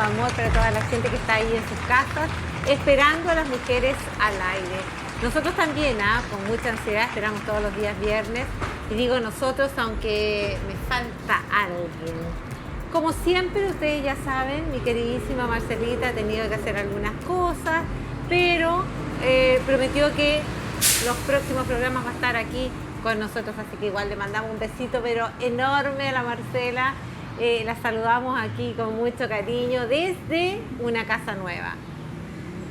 amor para toda la gente que está ahí en sus casas, esperando a las mujeres al aire. Nosotros también, con mucha ansiedad, esperamos todos los días viernes. Y digo nosotros, aunque me falta alguien. Como siempre, ustedes ya saben, mi queridísima Marcelita ha tenido que hacer algunas cosas, pero prometió que los próximos programas va a estar aquí con nosotros, así que igual le mandamos un besito, pero enorme a la Marcela. La saludamos aquí con mucho cariño desde una casa nueva.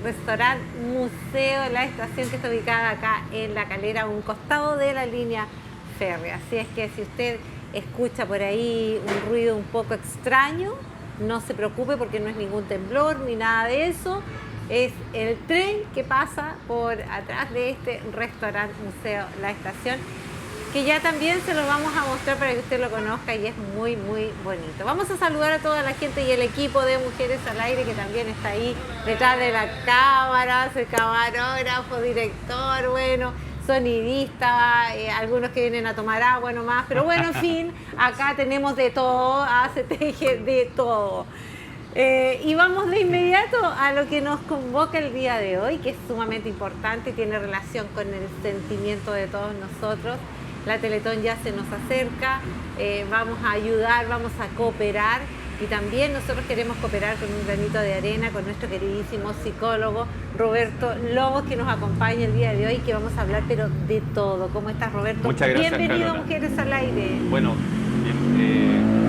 Restaurante Museo La Estación, que está ubicada acá en La Calera, a un costado de la línea férrea. Así es que si usted escucha por ahí un ruido un poco extraño, no se preocupe porque no es ningún temblor ni nada de eso. Es el tren que pasa por atrás de este restaurante Museo La Estación, que ya también se lo vamos a mostrar para que usted lo conozca y es muy, muy bonito. Vamos a saludar a toda la gente y el equipo de Mujeres al Aire que también está ahí detrás de la cámara, el camarógrafo, director, bueno, sonidista, algunos que vienen a tomar agua nomás, pero bueno, en fin, acá tenemos de todo, se teje de todo. Y vamos de inmediato a lo que nos convoca el día de hoy, que es sumamente importante y tiene relación con el sentimiento de todos nosotros. La Teletón ya se nos acerca, vamos a ayudar, vamos a cooperar y también nosotros queremos cooperar con un granito de arena con nuestro queridísimo psicólogo Roberto Lobos, que nos acompaña el día de hoy, que vamos a hablar pero de todo. ¿Cómo estás, Roberto? Muchas gracias, Bienvenido Carola. a Mujeres al Aire. Bueno,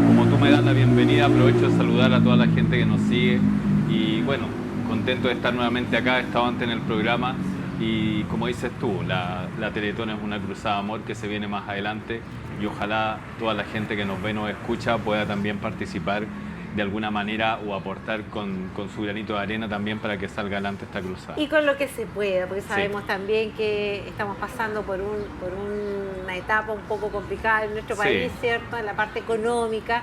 como tú me das la bienvenida, aprovecho de saludar a toda la gente que nos sigue y bueno, contento de estar nuevamente acá. He estado antes en el programa y como dices tú, la Teletón es una cruzada de amor que se viene más adelante y ojalá toda la gente que nos ve, nos escucha pueda también participar de alguna manera o aportar con su granito de arena también para que salga adelante esta cruzada. Y con lo que se pueda, porque sabemos también que estamos pasando por una etapa un poco complicada en nuestro país, ¿cierto? En la parte económica,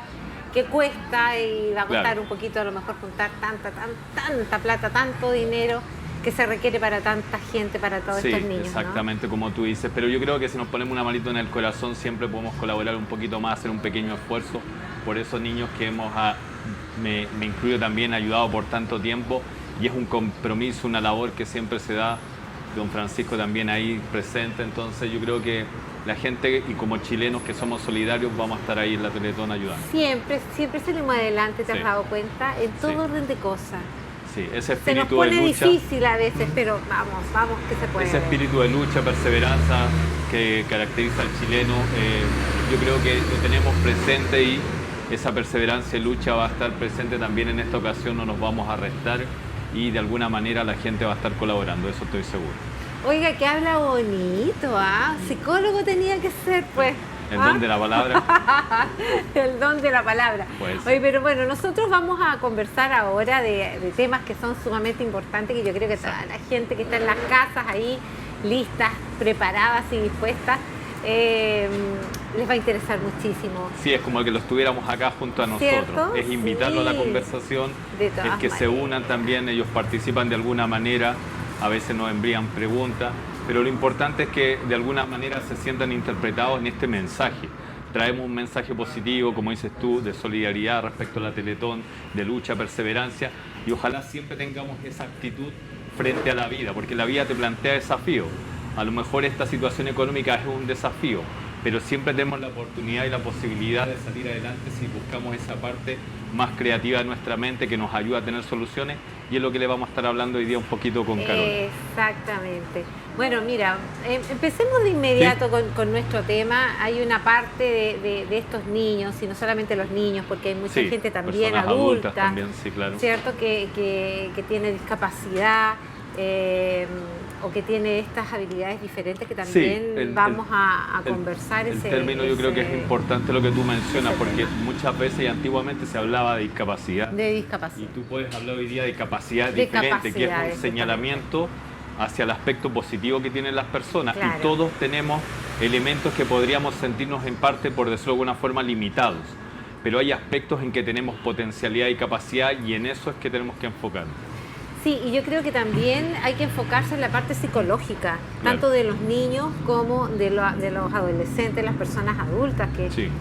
que cuesta y va a costar un poquito a lo mejor juntar tanta plata, tanto dinero que se requiere para tanta gente, para todos estos niños. Exactamente, ¿no? Como tú dices, pero yo creo que si nos ponemos una manito en el corazón siempre podemos colaborar un poquito más, hacer un pequeño esfuerzo por esos niños que me incluyo también, ayudado por tanto tiempo y es un compromiso, una labor que siempre se da, don Francisco también ahí presente, entonces yo creo que la gente y como chilenos que somos solidarios vamos a estar ahí en la Teletón ayudando. Siempre salimos adelante, ¿te has dado cuenta? En todo orden de cosas. Sí, ese espíritu se nos pone de lucha, difícil a veces, pero vamos que se puede. Ese espíritu de lucha, perseverancia que caracteriza al chileno, yo creo que lo tenemos presente y esa perseverancia y lucha va a estar presente también en esta ocasión, no nos vamos a restar y de alguna manera la gente va a estar colaborando, eso estoy seguro. Oiga, que habla bonito, psicólogo tenía que ser, pues. El don de la palabra. El don de la palabra. Pues. Oye, pero bueno, nosotros vamos a conversar ahora de temas que son sumamente importantes, que yo creo que toda la gente que está en las casas ahí, listas, preparadas y dispuestas, les va a interesar muchísimo. Sí, es como que los tuviéramos acá junto a nosotros. ¿Cierto? Es invitarlos a la conversación, es que se unan también, ellos participan de alguna manera, a veces nos envían preguntas, pero lo importante es que de alguna manera se sientan interpretados en este mensaje. Traemos un mensaje positivo, como dices tú, de solidaridad respecto a la Teletón, de lucha, perseverancia, y ojalá siempre tengamos esa actitud frente a la vida, porque la vida te plantea desafíos. A lo mejor esta situación económica es un desafío, pero siempre tenemos la oportunidad y la posibilidad de salir adelante si buscamos esa parte más creativa de nuestra mente que nos ayuda a tener soluciones, y es lo que le vamos a estar hablando hoy día un poquito con Carola. Exactamente. Bueno, mira, empecemos de inmediato con nuestro tema. Hay una parte de estos niños, y no solamente los niños, porque hay mucha gente también adulta, también, sí, claro. ¿Cierto? Que tiene discapacidad o que tiene estas habilidades diferentes que también vamos a conversar. El término yo creo que es importante lo que tú mencionas, porque muchas veces y antiguamente se hablaba de discapacidad. Y tú puedes hablar hoy día de capacidad diferente, que es un señalamiento hacia el aspecto positivo que tienen las personas. Claro. Y todos tenemos elementos que podríamos sentirnos en parte, por decirlo de alguna forma, limitados. Pero hay aspectos en que tenemos potencialidad y capacidad y en eso es que tenemos que enfocarnos. Sí, y yo creo que también hay que enfocarse en la parte psicológica, tanto de los niños como de los adolescentes, las personas adultas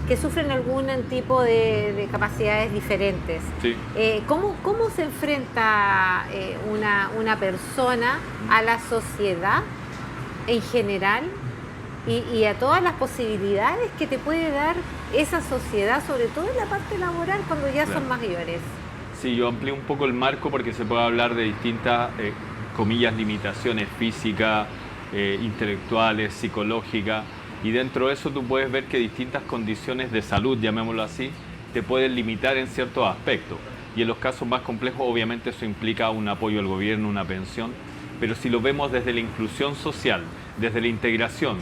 que sufren algún tipo de capacidades diferentes. Sí. ¿Cómo se enfrenta una persona a la sociedad en general y a todas las posibilidades que te puede dar esa sociedad, sobre todo en la parte laboral, cuando ya son mayores? Sí, yo amplío un poco el marco porque se puede hablar de distintas, comillas, limitaciones físicas, intelectuales, psicológicas, y dentro de eso tú puedes ver que distintas condiciones de salud, llamémoslo así, te pueden limitar en ciertos aspectos. Y en los casos más complejos, obviamente, eso implica un apoyo del gobierno, una pensión, pero si lo vemos desde la inclusión social, desde la integración,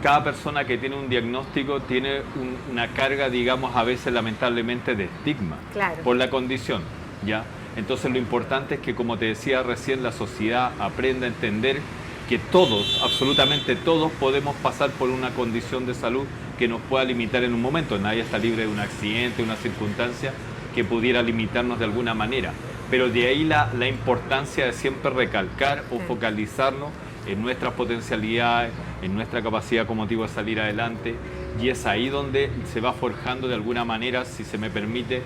cada persona que tiene un diagnóstico tiene una carga, digamos, a veces lamentablemente de estigma por la condición, ¿ya? Entonces lo importante es que, como te decía recién, la sociedad aprenda a entender que todos, absolutamente todos, podemos pasar por una condición de salud que nos pueda limitar en un momento. Nadie está libre de un accidente, una circunstancia que pudiera limitarnos de alguna manera. Pero de ahí la importancia de siempre recalcar o focalizarnos en nuestras potencialidades, en nuestra capacidad como motivo de salir adelante, y es ahí donde se va forjando de alguna manera, si se me permite,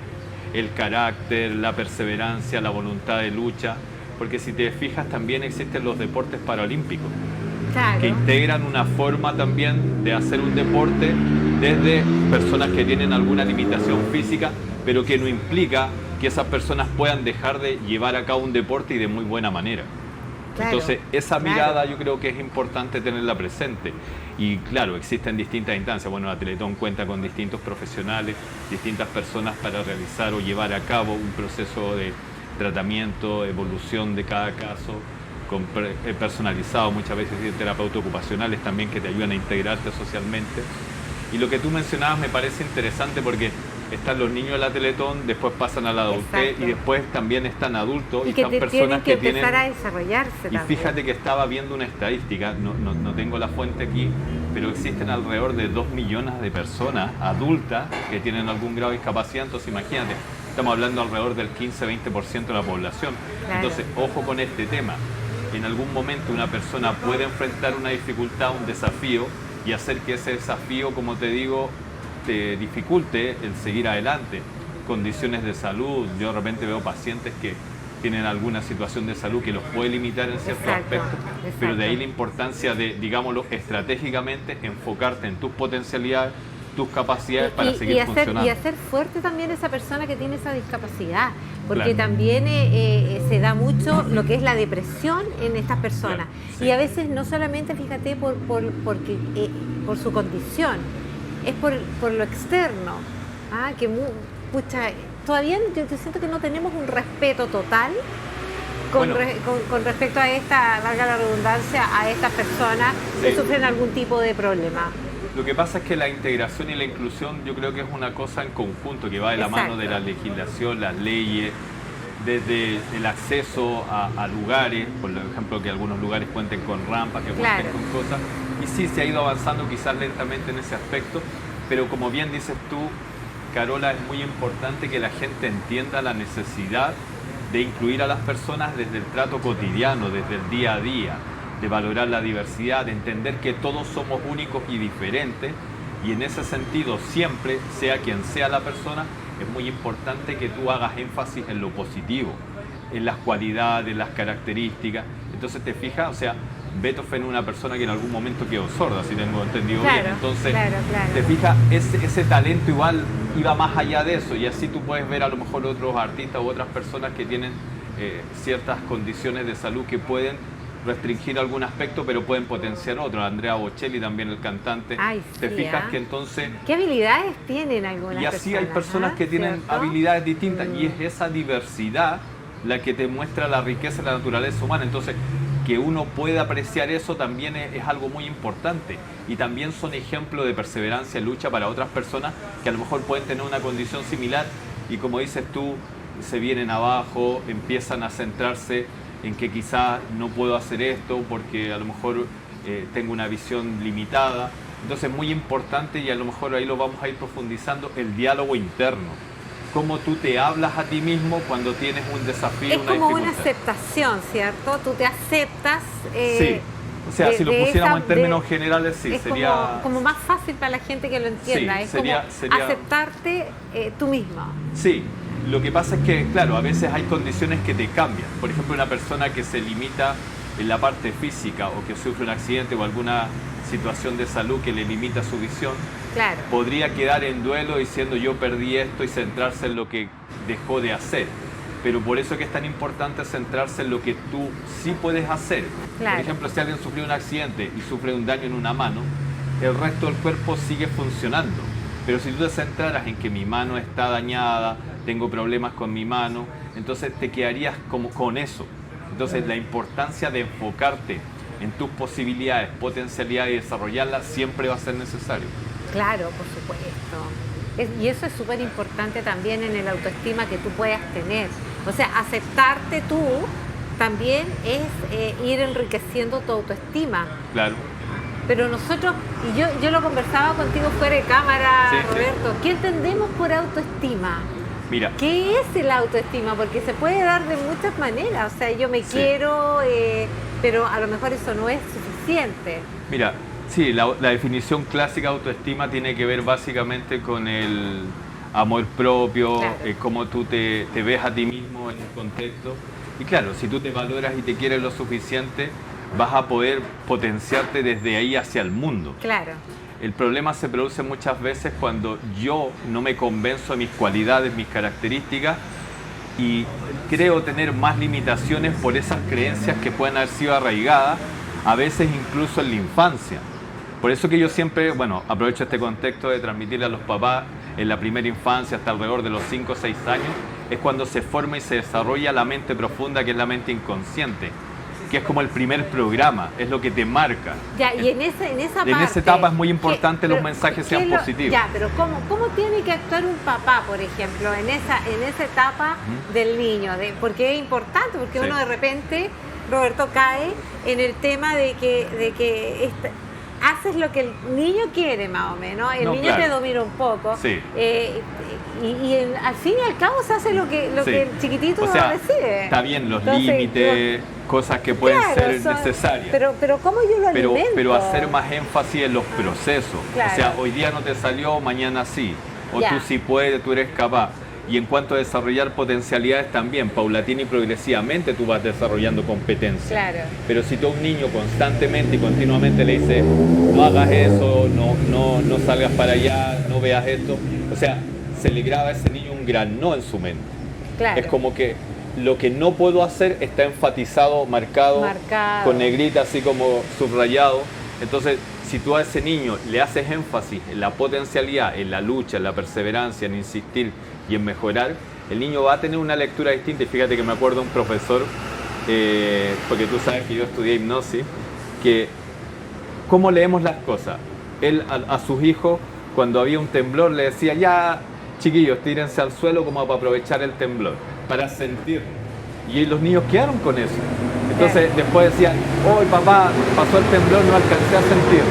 el carácter, la perseverancia, la voluntad de lucha, porque si te fijas también existen los deportes paralímpicos, que integran una forma también de hacer un deporte desde personas que tienen alguna limitación física, pero que no implica que esas personas puedan dejar de llevar a cabo un deporte y de muy buena manera. Entonces, esa mirada yo creo que es importante tenerla presente. Y claro, existen distintas instancias. Bueno, la Teletón cuenta con distintos profesionales, distintas personas para realizar o llevar a cabo un proceso de tratamiento, evolución de cada caso, personalizado, muchas veces terapeutas ocupacionales también que te ayudan a integrarte socialmente. Y lo que tú mencionabas me parece interesante porque están los niños de la Teletón, después pasan a la adultez y después también están adultos y están personas que tienen empezar a desarrollarse. Y fíjate que estaba viendo una estadística, no tengo la fuente aquí, pero existen alrededor de 2 millones de personas adultas que tienen algún grado de discapacidad. Entonces imagínate, estamos hablando alrededor del 15-20% de la población. Entonces ojo con este tema. En algún momento una persona puede enfrentar una dificultad, un desafío, y hacer que ese desafío, como te digo, te dificulte el seguir adelante. Condiciones de salud, yo de repente veo pacientes que tienen alguna situación de salud que los puede limitar en ciertos aspectos, pero de ahí la importancia de, digámoslo, estratégicamente enfocarte en tus potencialidades, tus capacidades para seguir funcionando. Y hacer fuerte también esa persona que tiene esa discapacidad, porque también se da mucho lo que es la depresión en estas personas. Y a veces no solamente, fíjate, por su condición, es por lo externo, todavía yo siento que no tenemos un respeto total con respecto a esta, valga la redundancia, a estas personas que sufren algún tipo de problema. Lo que pasa es que la integración y la inclusión yo creo que es una cosa en conjunto que va de la mano de la legislación, las leyes, desde el acceso a lugares, por ejemplo que algunos lugares cuenten con rampas, que cuenten con cosas, y sí se ha ido avanzando quizás lentamente en ese aspecto, pero como bien dices tú, Carola, es muy importante que la gente entienda la necesidad de incluir a las personas desde el trato cotidiano, desde el día a día, de valorar la diversidad, de entender que todos somos únicos y diferentes, y en ese sentido siempre, sea quien sea la persona, es muy importante que tú hagas énfasis en lo positivo, en las cualidades, las características. Entonces te fijas, o sea, Beethoven es una persona que en algún momento quedó sorda, si tengo entendido bien. Entonces, te fijas, ese talento igual iba más allá de eso, y así tú puedes ver a lo mejor otros artistas u otras personas que tienen ciertas condiciones de salud que pueden restringir algún aspecto, pero pueden potenciar otro. Andrea Bocelli también, el cantante. Te fijas que entonces... ¿Qué habilidades tienen algunas personas? Y así hay personas que tienen habilidades distintas, y es esa diversidad la que te muestra la riqueza de la naturaleza humana. Entonces, que uno pueda apreciar eso también es algo muy importante, y también son ejemplos de perseverancia y lucha para otras personas que a lo mejor pueden tener una condición similar y, como dices tú, se vienen abajo, empiezan a centrarse en que quizás no puedo hacer esto porque a lo mejor tengo una visión limitada. Entonces es muy importante, y a lo mejor ahí lo vamos a ir profundizando, el diálogo interno. cómo tú te hablas a ti mismo cuando tienes un desafío, es una como dificultad. una aceptación, ¿cierto? Tú te aceptas. Sí. O sea, si lo pusiéramos en términos generales, sí, es sería... como más fácil para la gente que lo entienda. Sí, es sería aceptarte tú mismo. Sí. Lo que pasa es que, claro, a veces hay condiciones que te cambian. Por ejemplo, una persona que se limita en la parte física o que sufre un accidente o alguna situación de salud que le limita su visión, claro, podría quedar en duelo diciendo yo perdí esto y centrarse en lo que dejó de hacer. Pero por eso es que es tan importante centrarse en lo que tú sí puedes hacer. Claro. Por ejemplo, si alguien sufrió un accidente y sufre un daño en una mano, el resto del cuerpo sigue funcionando. Pero si tú te centraras en que mi mano está dañada, tengo problemas con mi mano, entonces te quedarías como con eso. Entonces la importancia de enfocarte en tus posibilidades, potencialidades y desarrollarlas siempre va a ser necesario. Claro, por supuesto. Y eso es súper importante también en el autoestima que tú puedas tener. O sea, aceptarte tú también es ir enriqueciendo tu autoestima. Claro. Pero nosotros, y yo lo conversaba contigo fuera de cámara, sí, Roberto, ¿qué entendemos por autoestima? Mira. ¿Qué es el autoestima? Porque se puede dar de muchas maneras. O sea, yo me quiero, pero a lo mejor eso no es suficiente. Mira, sí, la definición clásica de autoestima tiene que ver básicamente con el amor propio, claro, cómo tú te ves a ti mismo en un contexto. Y claro, si tú te valoras y te quieres lo suficiente, vas a poder potenciarte desde ahí hacia el mundo. Claro. El problema se produce muchas veces cuando yo no me convenzo de mis cualidades, mis características y creo tener más limitaciones por esas creencias que pueden haber sido arraigadas, a veces incluso en la infancia. Por eso que yo siempre, bueno, aprovecho este contexto de transmitirle a los papás en la primera infancia hasta alrededor de los 5 o 6 años, es cuando se forma y se desarrolla la mente profunda, que es la mente inconsciente, que es como el primer programa, es lo que te marca. Ya, y en esa parte... En esa etapa es muy importante que los mensajes sean positivos. Ya, pero ¿cómo tiene que actuar un papá, por ejemplo, en esa etapa del niño? Porque es importante, porque uno de repente, Roberto, cae en el tema de que haces lo que el niño quiere, más o menos. El niño te domina un poco. Sí. Y al fin y al cabo se hace lo que el chiquitito decide. Está bien, los límites, cosas que pueden ser necesarias. Pero ¿cómo yo lo alimento? Pero hacer más énfasis en los procesos. Claro. O sea, hoy día no te salió, mañana sí. O Ya. tú sí puedes, tú eres capaz. Y en cuanto a desarrollar potencialidades también, paulatina y progresivamente tú vas desarrollando competencias. Claro. Pero si tú a un niño constantemente y continuamente le dices, no hagas eso, no salgas para allá, no veas esto, o sea, se le graba a ese niño un gran no en su mente. Claro. Es como que lo que no puedo hacer está enfatizado, marcado, con negrita, así como subrayado. Entonces, si tú a ese niño le haces énfasis en la potencialidad, en la lucha, en la perseverancia, en insistir y en mejorar, el niño va a tener una lectura distinta. Y fíjate que me acuerdo de un profesor, porque tú sabes que yo estudié hipnosis, que cómo leemos las cosas. Él a sus hijos, cuando había un temblor, le decía, ya chiquillos, tírense al suelo como para aprovechar el temblor, para sentir. Y los niños quedaron con eso. Entonces después decían, oh papá, pasó el temblor, no alcancé a sentir.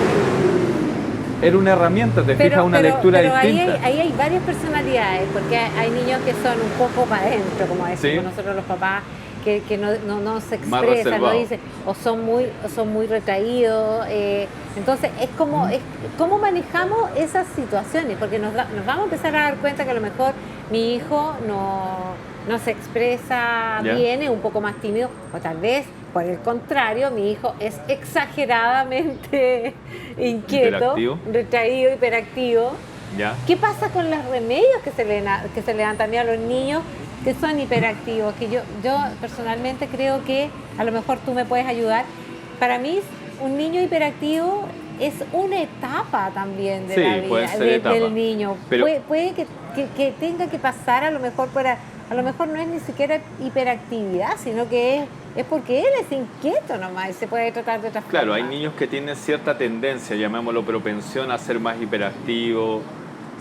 Era una herramienta, te fijas, una lectura distinta. Ahí hay varias personalidades, porque hay niños que son un poco para adentro, como decimos nosotros los papás, que no se expresan, no dicen, o son muy retraídos. Entonces es como cómo manejamos esas situaciones, porque nos vamos a empezar a dar cuenta que a lo mejor mi hijo no se expresa bien, es un poco más tímido, o tal vez por el contrario, mi hijo es exageradamente inquieto, retraído, hiperactivo. ¿Ya? ¿Qué pasa con los remedios que se le dan también a los niños que son hiperactivos? Que yo personalmente creo que a lo mejor tú me puedes ayudar. Para mí, un niño hiperactivo es una etapa también de la vida del niño. Pero puede que tenga que pasar a lo mejor a lo mejor no es ni siquiera hiperactividad, sino que es porque él es inquieto nomás y se puede tratar de otra forma. Claro, hay niños que tienen cierta tendencia, llamémoslo propensión a ser más hiperactivos.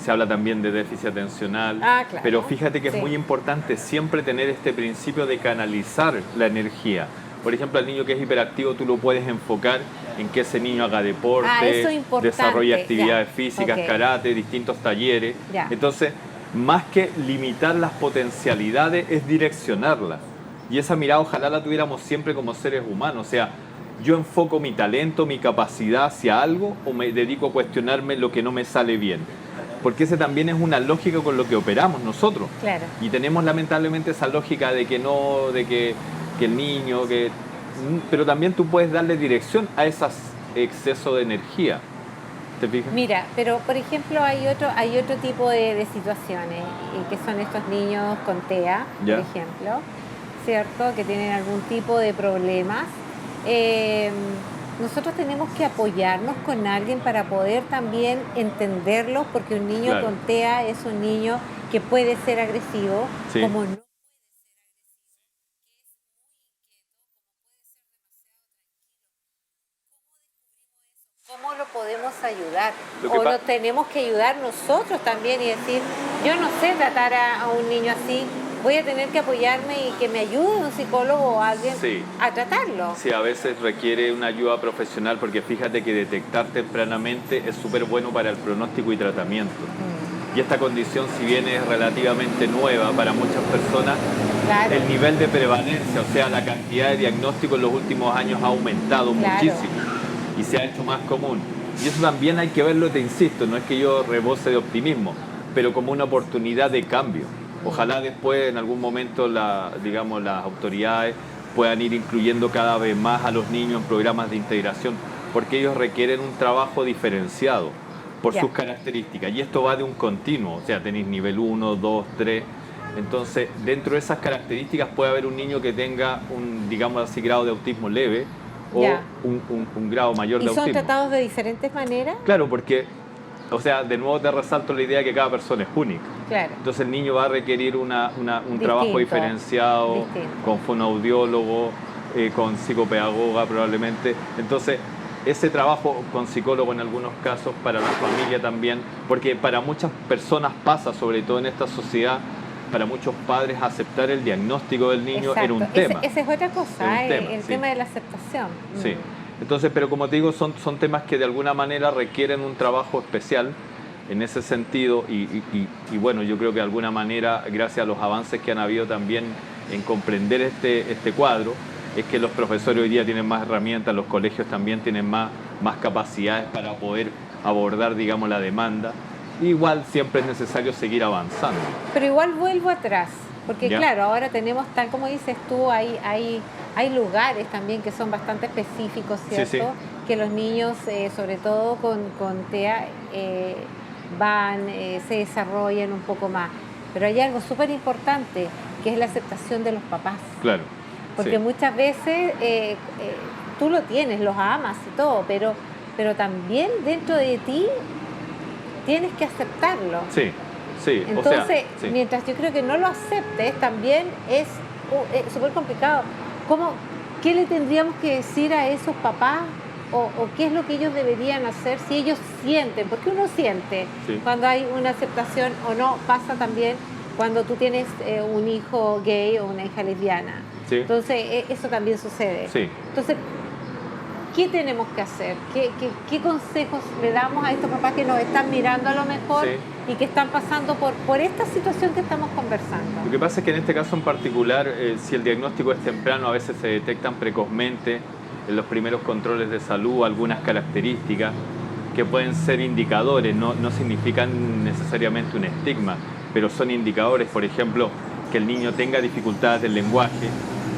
Se habla también de déficit atencional. Claro. Pero fíjate que es muy importante siempre tener este principio de canalizar la energía. Por ejemplo, al niño que es hiperactivo tú lo puedes enfocar en que ese niño haga deporte, desarrolle actividades físicas, karate, distintos talleres. Entonces, más que limitar las potencialidades, es direccionarlas. Y esa mirada ojalá la tuviéramos siempre como seres humanos. O sea, yo enfoco mi talento, mi capacidad hacia algo o me dedico a cuestionarme lo que no me sale bien. Porque ese también es una lógica con lo que operamos nosotros. Claro. Y tenemos lamentablemente esa lógica de que no, de que el niño, pero también tú puedes darle dirección a ese exceso de energía. ¿Te fijas? Mira, pero por ejemplo hay otro tipo de situaciones que son estos niños con TEA, ¿Ya? por ejemplo, ¿cierto? Que tienen algún tipo de problemas. Nosotros tenemos que apoyarnos con alguien para poder también entenderlos, porque un niño Claro. con TEA es un niño que puede ser agresivo, Sí. como no. ¿Cómo lo podemos ayudar? O lo tenemos que ayudar nosotros también y decir, yo no sé tratar a un niño así, voy a tener que apoyarme y que me ayude un psicólogo o alguien Sí. a tratarlo. Sí, a veces requiere una ayuda profesional porque fíjate que detectar tempranamente es súper bueno para el pronóstico y tratamiento. Y esta condición, si bien es relativamente nueva para muchas personas, Claro. el nivel de prevalencia, o sea, la cantidad de diagnósticos en los últimos años ha aumentado Claro. muchísimo y se ha hecho más común. Y eso también hay que verlo, te insisto, no es que yo rebose de optimismo, pero como una oportunidad de cambio. Ojalá después, en algún momento, las autoridades puedan ir incluyendo cada vez más a los niños en programas de integración, porque ellos requieren un trabajo diferenciado por Ya. sus características. Y esto va de un continuo, o sea, tenéis nivel 1, 2, 3. Entonces, dentro de esas características puede haber un niño que tenga un, digamos así, grado de autismo leve o Ya. un grado mayor de ¿Y son autismo. tratados de diferentes maneras? Claro, porque, o sea, de nuevo te resalto la idea de que cada persona es única. Claro. Entonces el niño va a requerir un trabajo Distinto. diferenciado, Distinto. con fonoaudiólogo, con psicopedagoga probablemente. Entonces, ese trabajo con psicólogo en algunos casos, para la familia también, porque para muchas personas pasa, sobre todo en esta sociedad, para muchos padres aceptar el diagnóstico del niño era un Exacto. tema. Esa es otra cosa, Es un tema, el sí. tema de la aceptación. Sí. Entonces, pero como te digo, son temas que de alguna manera requieren un trabajo especial en ese sentido y bueno, yo creo que de alguna manera, gracias a los avances que han habido también en comprender este cuadro, es que los profesores hoy día tienen más herramientas, los colegios también tienen más capacidades para poder abordar, digamos, la demanda. Igual siempre es necesario seguir avanzando. Pero igual vuelvo atrás, porque ¿Ya? claro, ahora tenemos, tal como dices tú, hay lugares también que son bastante específicos, ¿cierto? Sí, sí. Que los niños, sobre todo con TEA, van, se desarrollan un poco más. Pero hay algo súper importante, que es la aceptación de los papás. Claro. Porque sí. muchas veces tú lo tienes, los amas y todo, pero también dentro de ti tienes que aceptarlo. Sí, sí. Entonces, o sea, sí. mientras yo creo que no lo aceptes, también es súper complicado. ¿Qué le tendríamos que decir a esos papás? O qué es lo que ellos deberían hacer si ellos sienten? Porque uno siente Sí. cuando hay una aceptación o no. Pasa también cuando tú tienes un hijo gay o una hija lesbiana. Sí. Entonces, eso también sucede. Sí. Entonces, ¿qué tenemos que hacer? ¿Qué consejos le damos a estos papás que nos están mirando a lo mejor Sí. y que están pasando por esta situación que estamos conversando? Lo que pasa es que en este caso en particular, si el diagnóstico es temprano, a veces se detectan precozmente en los primeros controles de salud algunas características que pueden ser indicadores, no significan necesariamente un estigma, pero son indicadores, por ejemplo, que el niño tenga dificultades del lenguaje,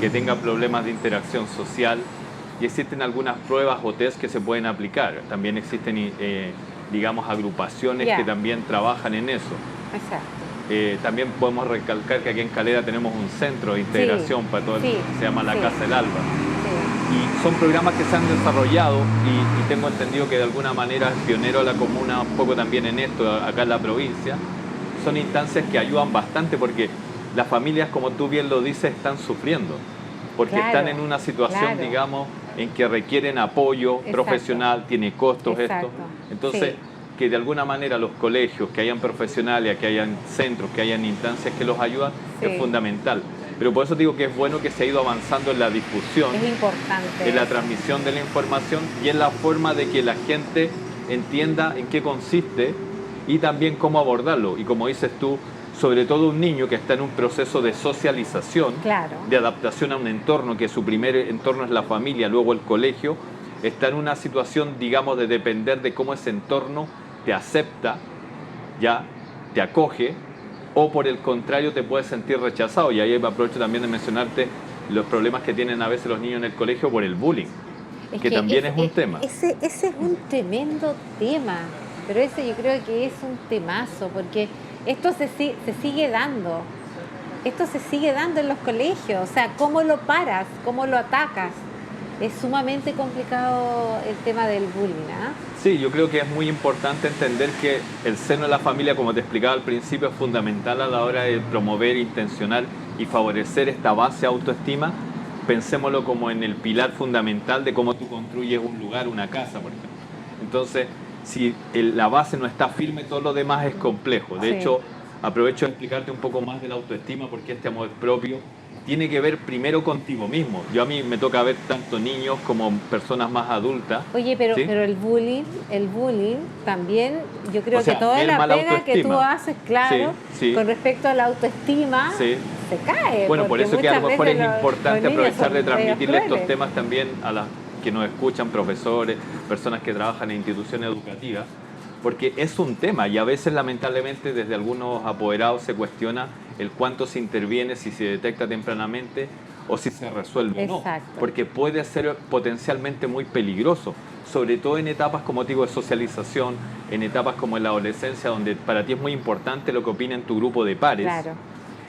que tenga problemas de interacción social, y existen algunas pruebas o test que se pueden aplicar. También existen, digamos, agrupaciones Ya. que también trabajan en eso. Exacto. También podemos recalcar que aquí en Calera tenemos un centro de integración para todo sí, se llama la sí. Casa del Alba. Sí. Y son programas que se han desarrollado y tengo entendido que de alguna manera es pionero la comuna un poco también en esto, acá en la provincia. Son instancias que ayudan bastante porque las familias, como tú bien lo dices, están sufriendo. Porque Claro, están en una situación, claro. digamos, en que requieren apoyo Exacto. profesional, tiene costos Exacto, esto. Entonces, sí. que de alguna manera los colegios, que hayan profesionales, que hayan centros, que hayan instancias que los ayudan, Sí. es fundamental. Pero por eso digo que es bueno que se ha ido avanzando en la difusión, Es importante. en la transmisión de la información y en la forma de que la gente entienda en qué consiste y también cómo abordarlo. Y como dices tú, sobre todo un niño que está en un proceso de socialización, claro, de adaptación a un entorno, que su primer entorno es la familia, luego el colegio, está en una situación, digamos, de depender de cómo ese entorno te acepta, ya te acoge, o por el contrario te puedes sentir rechazado. Y ahí aprovecho también de mencionarte los problemas que tienen a veces los niños en el colegio por el bullying, que también es un tema. Ese es un tremendo tema, pero ese yo creo que es un temazo, porque esto se sigue dando. Esto se sigue dando en los colegios. O sea, ¿cómo lo paras? ¿Cómo lo atacas? Es sumamente complicado el tema del bullying, ¿ah? Sí, yo creo que es muy importante entender que el seno de la familia, como te explicaba al principio, es fundamental a la hora de promover, intencionar y favorecer esta base de autoestima. Pensémoslo como en el pilar fundamental de cómo tú construyes un lugar, una casa, por ejemplo. Entonces, si la base no está firme, todo lo demás es complejo. De hecho, aprovecho de explicarte un poco más de la autoestima, porque este amor propio tiene que ver primero contigo mismo. A mí me toca ver tanto niños como personas más adultas. Oye, pero el bullying también, yo creo que toda la pega que tú haces, claro, con respecto a la autoestima, se cae. Bueno, por eso que a lo mejor es importante aprovechar de transmitirle estos temas también a las que nos escuchan, profesores, personas que trabajan en instituciones educativas, porque es un tema y a veces lamentablemente desde algunos apoderados se cuestiona el cuánto se interviene, si se detecta tempranamente o si se resuelve o no, porque puede ser potencialmente muy peligroso, sobre todo en etapas, como te digo, de socialización, en etapas como en la adolescencia, donde para ti es muy importante lo que opina en tu grupo de pares, claro,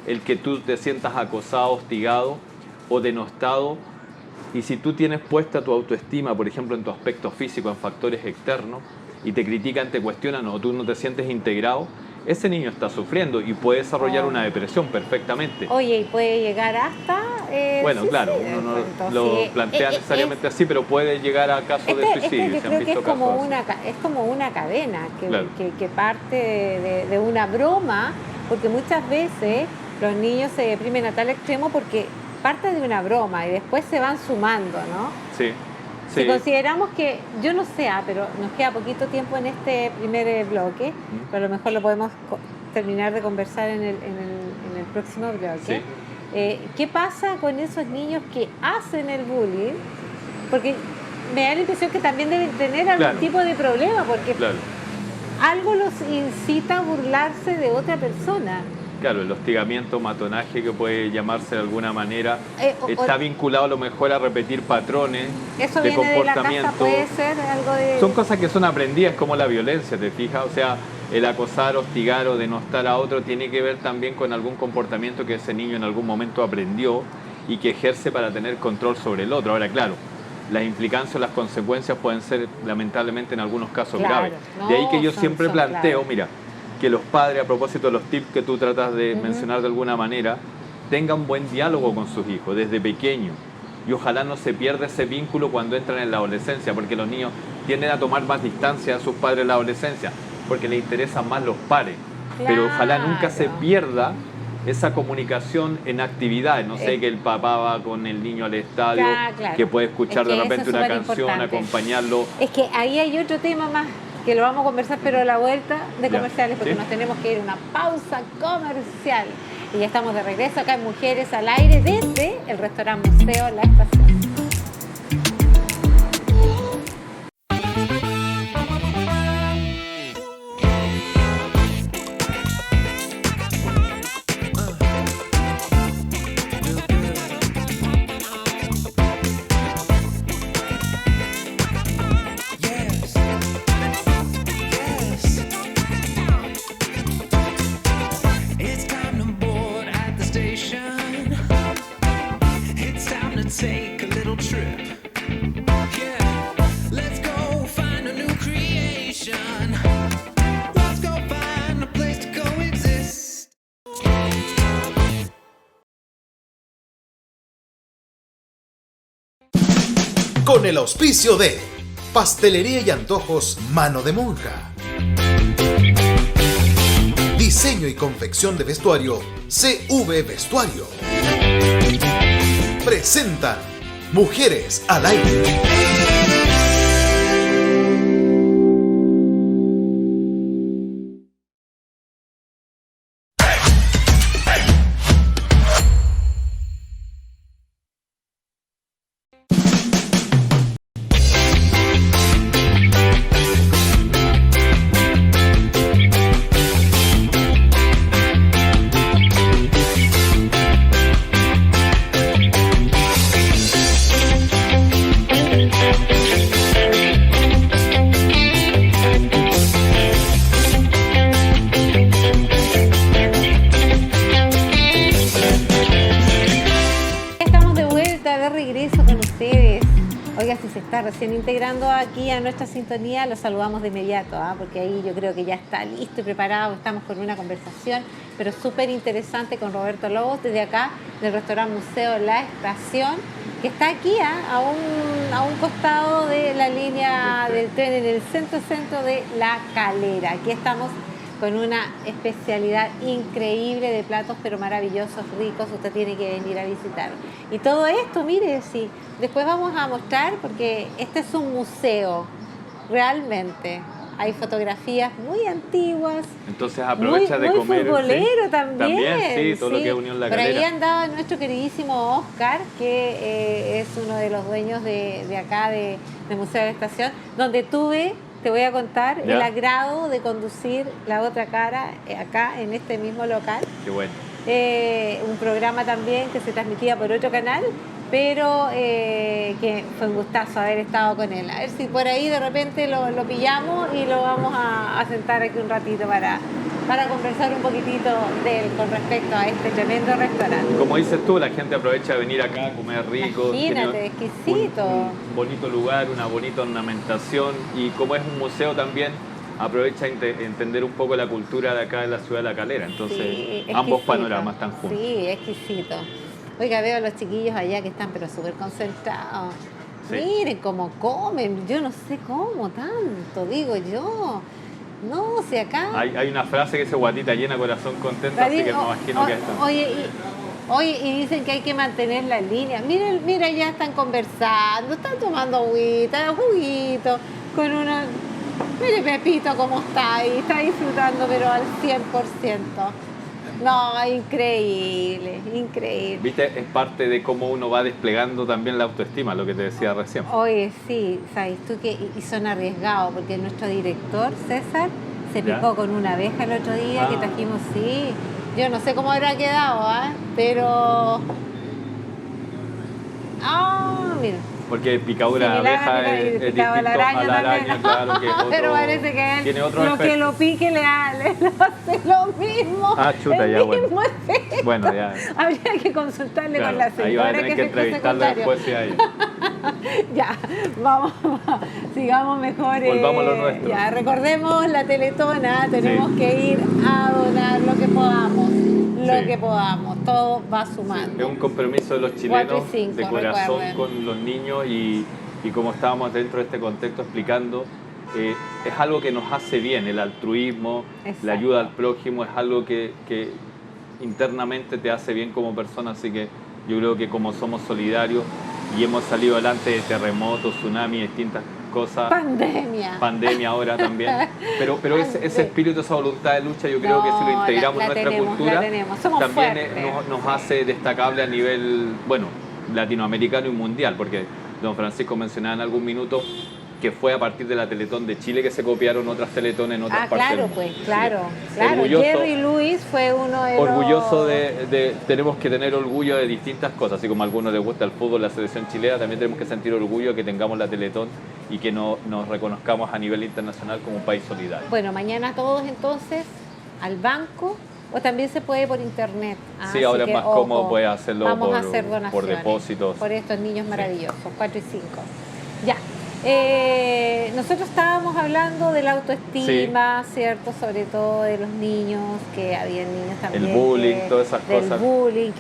el que tú te sientas acosado, hostigado o denostado, y si tú tienes puesta tu autoestima, por ejemplo, en tu aspecto físico, en factores externos, y te critican, te cuestionan o tú no te sientes integrado, ese niño está sufriendo y puede desarrollar una depresión perfectamente. Oye, y puede llegar hasta... bueno, claro, uno no lo plantea necesariamente así, pero puede llegar a casos de suicidio. Yo creo que es como una cadena que parte de una broma, porque muchas veces los niños se deprimen a tal extremo porque parte de una broma y después se van sumando, ¿no? Sí. Si consideramos que, yo no sé, pero nos queda poquito tiempo en este primer bloque, pero a lo mejor lo podemos terminar de conversar en el próximo bloque. Sí. ¿Qué pasa con esos niños que hacen el bullying? Porque me da la impresión que también deben tener algún tipo de problema, porque algo los incita a burlarse de otra persona. Claro, el hostigamiento, matonaje, que puede llamarse de alguna manera, está vinculado a lo mejor a repetir patrones eso de comportamiento. De la casa, puede ser algo de... Son cosas que son aprendidas, como la violencia, ¿te fijas? O sea, el acosar, hostigar o denostar a otro tiene que ver también con algún comportamiento que ese niño en algún momento aprendió y que ejerce para tener control sobre el otro. Ahora, claro, las implicancias o las consecuencias pueden ser lamentablemente en algunos casos graves. De ahí que yo siempre planteo, mira, que los padres, a propósito de los tips que tú tratas de mencionar de alguna manera, tengan buen diálogo con sus hijos desde pequeños. Y ojalá no se pierda ese vínculo cuando entran en la adolescencia, porque los niños tienden a tomar más distancia a sus padres en la adolescencia, porque les interesan más los pares. Claro. Pero ojalá nunca se pierda esa comunicación en actividades. No sé, que el papá va con el niño al estadio, que puede escuchar de repente una canción, acompañarlo. Es que ahí hay otro tema más, que lo vamos a conversar, pero a la vuelta de comerciales, porque nos tenemos que ir a una pausa comercial. Y ya estamos de regreso acá en Mujeres al Aire desde el restaurante Museo La Estación. Con el auspicio de Pastelería y Antojos Mano de Monja. Diseño y confección de vestuario CV Vestuario. Presentan Mujeres al Aire. de regreso con ustedes. Oiga, si se está recién integrando aquí a nuestra sintonía, lo saludamos de inmediato, porque ahí yo creo que ya está listo y preparado. Estamos con una conversación, pero súper interesante con Roberto Lobos, desde acá, del restaurante Museo La Estación, que está aquí, a un costado de la línea del tren, en el centro de La Calera. Aquí estamos con una especialidad increíble de platos, pero maravillosos, ricos. Usted tiene que venir a visitar. Y todo esto, mire, sí, después vamos a mostrar, porque este es un museo, realmente. Hay fotografías muy antiguas. Entonces aprovecha de comer. Muy futbolero también. También, sí, todo lo que es Unión La Calera. Por ahí andaba nuestro queridísimo Oscar, que es uno de los dueños de acá, de Museo de la Estación, donde tuve... Te voy a contar el agrado de conducir La Otra Cara acá en este mismo local. Qué bueno. Un programa también que se transmitía por otro canal, pero que fue un gustazo haber estado con él. A ver si por ahí de repente lo pillamos y lo vamos a sentar aquí un ratito para conversar un poquitito de él con respecto a este tremendo restaurante. Como dices tú, la gente aprovecha de venir acá a comer rico. Imagínate, exquisito. Un bonito lugar, una bonita ornamentación, y como es un museo también, aprovecha entender un poco la cultura de acá de la ciudad de La Calera. Entonces, sí, ambos panoramas están juntos. Sí, exquisito. Oiga, veo a los chiquillos allá que están pero súper concentrados. Sí. Miren cómo comen, yo no sé cómo tanto, digo yo. No, si acá... Hay una frase que dice guatita llena, corazón contento, así que me imagino que están. Oye, y dicen que hay que mantener la línea. Mira, ya están conversando, están tomando agüita, juguito, con una... Mire Pepito cómo está ahí, está disfrutando pero al 100%. No, increíble, increíble. Viste, es parte de cómo uno va desplegando también la autoestima, lo que te decía recién. Oye, sí, sabes tú que y son arriesgados, porque nuestro director, César, se picó con una abeja el otro día que trajimos, sí. Yo no sé cómo habrá quedado, pero... mira. Porque picadura de abeja es distinto a la araña, claro, que es otro, pero parece que él, tiene otro lo efecto. Que lo pique le hace lo mismo. Chuta, ya, bueno. Efecto. Bueno, ya. Habría que consultarle con la señora. Ahí va a tener que entrevistarla después, sí, ahí. Ya, vamos, sigamos mejor. Volvamos a lo nuestro. Ya, recordemos la Teletona, tenemos que ir a donar lo que podamos. Lo que podamos, todo va sumando. Sí, es un compromiso de los chilenos, de corazón, con los niños, y como estábamos dentro de este contexto explicando, es algo que nos hace bien, el altruismo, la ayuda al prójimo, es algo que internamente te hace bien como persona, así que yo creo que como somos solidarios y hemos salido adelante de terremotos, tsunamis, distintas cosas. Pandemia ahora también. Pero ese espíritu, esa voluntad de lucha, yo creo que si lo integramos en nuestra cultura, también nos hace destacable a nivel, latinoamericano y mundial, porque don Francisco mencionaba en algún minuto que fue a partir de la Teletón de Chile que se copiaron otras Teletones en otras partes del mundo. Claro. Jerry Lewis fue uno de orgulloso tenemos que tener orgullo de distintas cosas, así como a algunos les gusta el fútbol, la selección chilena, también tenemos que sentir orgullo de que tengamos la Teletón y que nos reconozcamos a nivel internacional como un país solidario. Bueno, mañana todos entonces al banco, o también se puede por internet. Sí, ahora es más cómodo, puedes hacerlo por depósitos. Por estos niños maravillosos, 4 y 5. Ya. Nosotros estábamos hablando de la autoestima, ¿cierto? Sobre todo de los niños, que había niños también. El bullying, todas esas cosas. El bullying,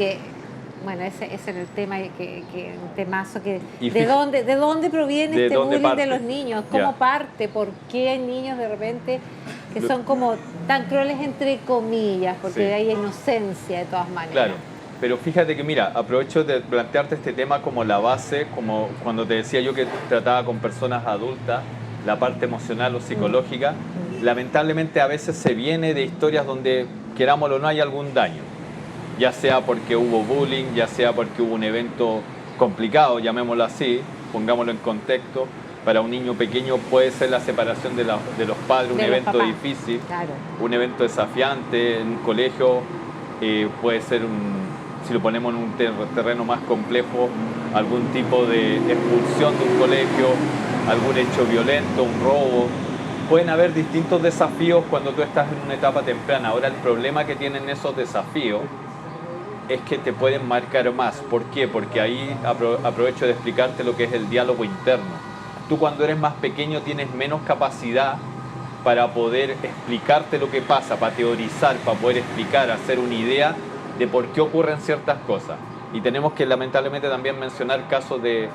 bueno, ese era el tema, un temazo que... ¿De dónde proviene este bullying de los niños? ¿Cómo parte? ¿Por qué hay niños de repente que son como tan crueles entre comillas? Porque hay inocencia de todas maneras. Claro. Pero fíjate que, mira, aprovecho de plantearte este tema como la base, como cuando te decía yo que trataba con personas adultas, la parte emocional o psicológica. Lamentablemente a veces se viene de historias donde, querámoslo o no, hay algún daño. Ya sea porque hubo bullying, ya sea porque hubo un evento complicado, llamémoslo así, pongámoslo en contexto. Para un niño pequeño puede ser la separación de los padres, un evento difícil, un evento desafiante en un colegio, puede ser si lo ponemos en un terreno más complejo, algún tipo de expulsión de un colegio, algún hecho violento, un robo. Pueden haber distintos desafíos cuando tú estás en una etapa temprana. Ahora, el problema que tienen esos desafíos es que te pueden marcar más. ¿Por qué? Porque ahí aprovecho de explicarte lo que es el diálogo interno. Tú cuando eres más pequeño tienes menos capacidad para poder explicarte lo que pasa, para teorizar, para poder explicar, hacer una idea de por qué ocurren ciertas cosas. Y tenemos que lamentablemente también mencionar casos de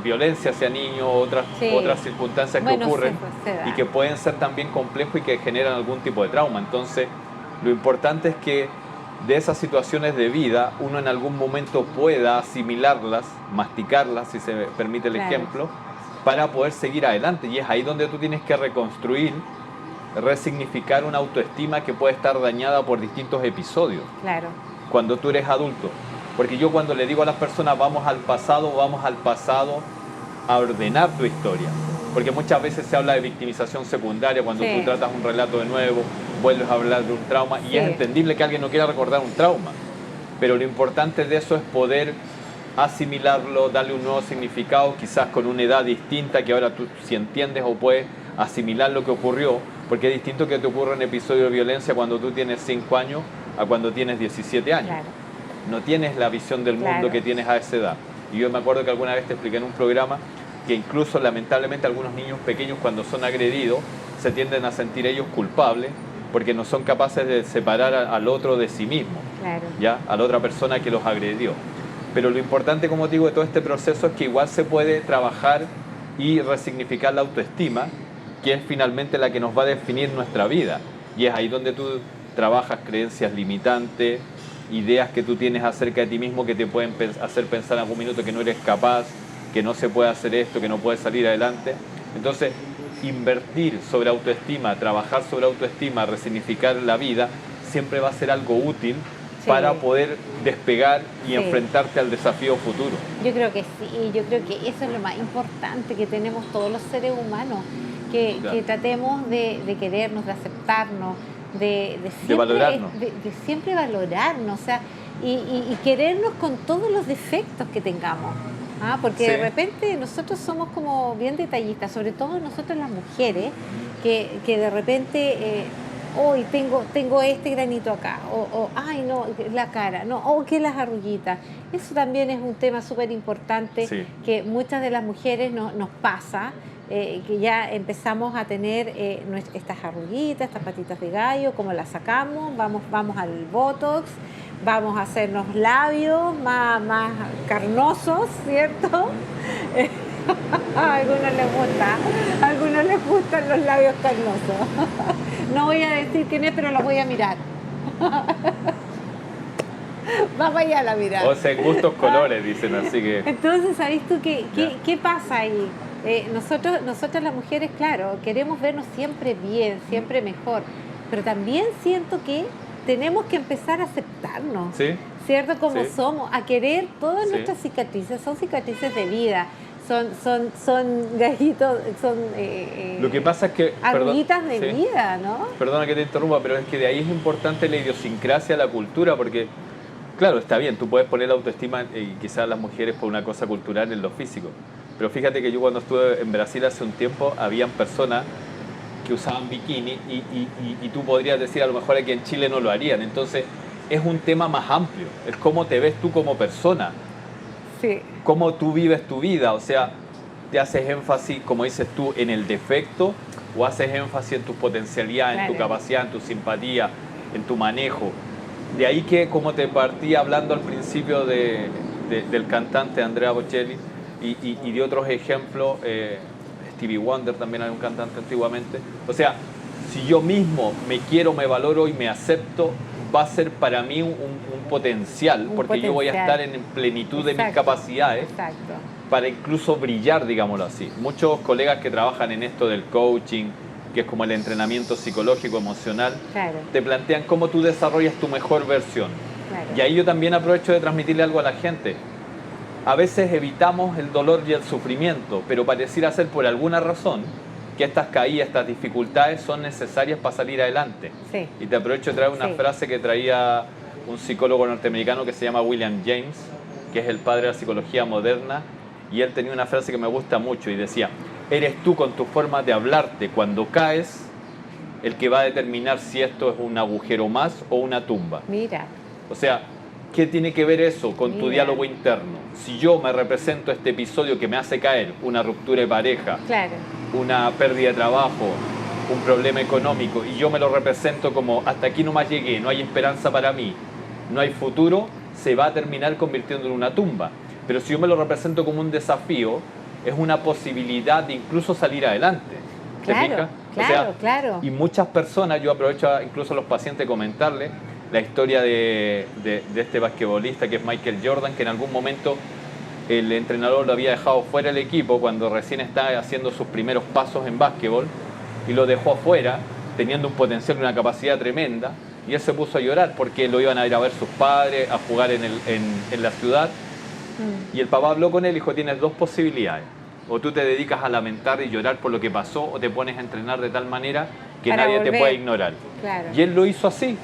violencia hacia niños, otras circunstancias que ocurren y que pueden ser también complejos y que generan algún tipo de trauma. Entonces, lo importante es que de esas situaciones de vida uno en algún momento pueda asimilarlas, masticarlas, si se me permite el ejemplo, para poder seguir adelante. Y es ahí donde tú tienes que reconstruir, resignificar una autoestima que puede estar dañada por distintos episodios. Claro. Cuando tú eres adulto. Porque yo cuando le digo a las personas vamos al pasado a ordenar tu historia. Porque muchas veces se habla de victimización secundaria cuando tú tratas un relato de nuevo, vuelves a hablar de un trauma y es entendible que alguien no quiera recordar un trauma. Pero lo importante de eso es poder asimilarlo, darle un nuevo significado, quizás con una edad distinta que ahora tú si entiendes o puedes asimilar lo que ocurrió, porque es distinto que te ocurra un episodio de violencia cuando tú tienes 5 años a cuando tienes 17 años. Claro. No tienes la visión del mundo que tienes a esa edad. Y yo me acuerdo que alguna vez te expliqué en un programa que incluso lamentablemente algunos niños pequeños cuando son agredidos se tienden a sentir ellos culpables porque no son capaces de separar al otro de sí mismo, ¿ya? A la otra persona que los agredió. Pero lo importante, como digo, de todo este proceso es que igual se puede trabajar y resignificar la autoestima, que es finalmente la que nos va a definir nuestra vida. Y es ahí donde tú trabajas creencias limitantes, ideas que tú tienes acerca de ti mismo que te pueden hacer pensar en algún minuto que no eres capaz, que no se puede hacer esto, que no puedes salir adelante. Entonces, invertir sobre autoestima, trabajar sobre autoestima, resignificar la vida, siempre va a ser algo útil para poder despegar y enfrentarte al desafío futuro. Yo creo que sí, yo creo que eso es lo más importante que tenemos todos los seres humanos, que tratemos de querernos, de aceptarnos, de siempre valorarnos, o sea, y querernos con todos los defectos que tengamos. Porque de repente nosotros somos como bien detallistas, sobre todo nosotros las mujeres, que de repente hoy tengo este granito acá, ay no, la cara, no, que las arruguitas. Eso también es un tema súper importante que muchas de las mujeres nos pasa, que ya empezamos a tener estas arruguitas, estas patitas de gallo, cómo las sacamos, vamos al Botox, vamos a hacernos labios más carnosos, ¿cierto? A algunos les gustan los labios carnosos. No voy a decir quién es, pero lo voy a mirar. Vamos allá a la mirada. O sea, gustos colores, dicen, así que... Entonces, ¿sabes tú qué pasa ahí? Nosotras las mujeres, claro, queremos vernos siempre bien, siempre mejor, pero también siento que tenemos que empezar a aceptarnos, ¿cierto? Como somos, a querer todas nuestras cicatrices, son cicatrices de vida, son gallitos, son lo que pasa es que arruguitas de vida, ¿no? Perdona que te interrumpa, pero es que de ahí es importante la idiosincrasia, la cultura, porque claro, está bien, tú puedes poner la autoestima y quizás las mujeres por una cosa cultural en lo físico, pero fíjate que yo cuando estuve en Brasil hace un tiempo, habían personas que usaban bikini y tú podrías decir a lo mejor aquí en Chile no lo harían. Entonces es un tema más amplio, es cómo te ves tú como persona, cómo tú vives tu vida, o sea, te haces énfasis, como dices tú, en el defecto o haces énfasis en tus potencialidades, en tu capacidad, en tu simpatía, en tu manejo. De ahí que, como te partí hablando al principio del cantante Andrea Bocelli y de otros ejemplos, Stevie Wonder también era un cantante antiguamente. O sea, si yo mismo me quiero, me valoro y me acepto, va a ser para mí un potencial, porque yo voy a estar en plenitud de mis capacidades para incluso brillar, digámoslo así. Muchos colegas que trabajan en esto del coaching, que es como el entrenamiento psicológico, emocional, te plantean cómo tú desarrollas tu mejor versión. Y ahí yo también aprovecho de transmitirle algo a la gente. A veces evitamos el dolor y el sufrimiento, pero pareciera ser por alguna razón que estas caídas, estas dificultades son necesarias para salir adelante. Y te aprovecho de traer una frase que traía un psicólogo norteamericano que se llama William James, que es el padre de la psicología moderna, y él tenía una frase que me gusta mucho y decía: eres tú con tu forma de hablarte cuando caes el que va a determinar si esto es un agujero más o una tumba. Mira. O sea, ¿qué tiene que ver eso con tu diálogo interno? Si yo me represento este episodio que me hace caer, una ruptura de pareja, una pérdida de trabajo, un problema económico, y yo me lo represento como hasta aquí nomás llegué, no hay esperanza para mí, no hay futuro, se va a terminar convirtiendo en una tumba. Pero si yo me lo represento como un desafío, es una posibilidad de incluso salir adelante. ¿Te fijas? Claro. Y muchas personas, yo aprovecho incluso a los pacientes comentarles la historia de este basquetbolista que es Michael Jordan, que en algún momento el entrenador lo había dejado fuera del equipo cuando recién estaba haciendo sus primeros pasos en básquetbol y lo dejó afuera, teniendo un potencial y una capacidad tremenda, y él se puso a llorar porque lo iban a ir a ver sus padres, a jugar en la ciudad. Y el papá habló con él y dijo, tienes dos posibilidades: o tú te dedicas a lamentar y llorar por lo que pasó, o te pones a entrenar de tal manera que para nadie volver. te pueda ignorar. Claro. Y él lo hizo así.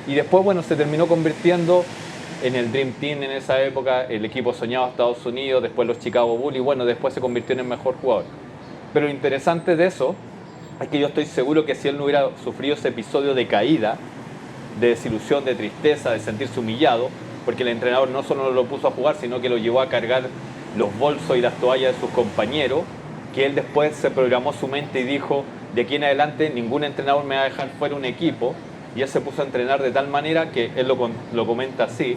Y después, bueno, se terminó convirtiendo en el Dream Team en esa época. El equipo soñaba a Estados Unidos, después los Chicago Bulls, y bueno, después se convirtió en el mejor jugador. Pero lo interesante de eso es que yo estoy seguro que si él no hubiera sufrido ese episodio de caída, de desilusión, de tristeza, de sentirse humillado, porque el entrenador no solo lo puso a jugar, sino que lo llevó a cargar los bolsos y las toallas de sus compañeros, que él después se programó su mente y dijo, de aquí en adelante ningún entrenador me va a dejar fuera un equipo, y él se puso a entrenar de tal manera que él lo comenta así,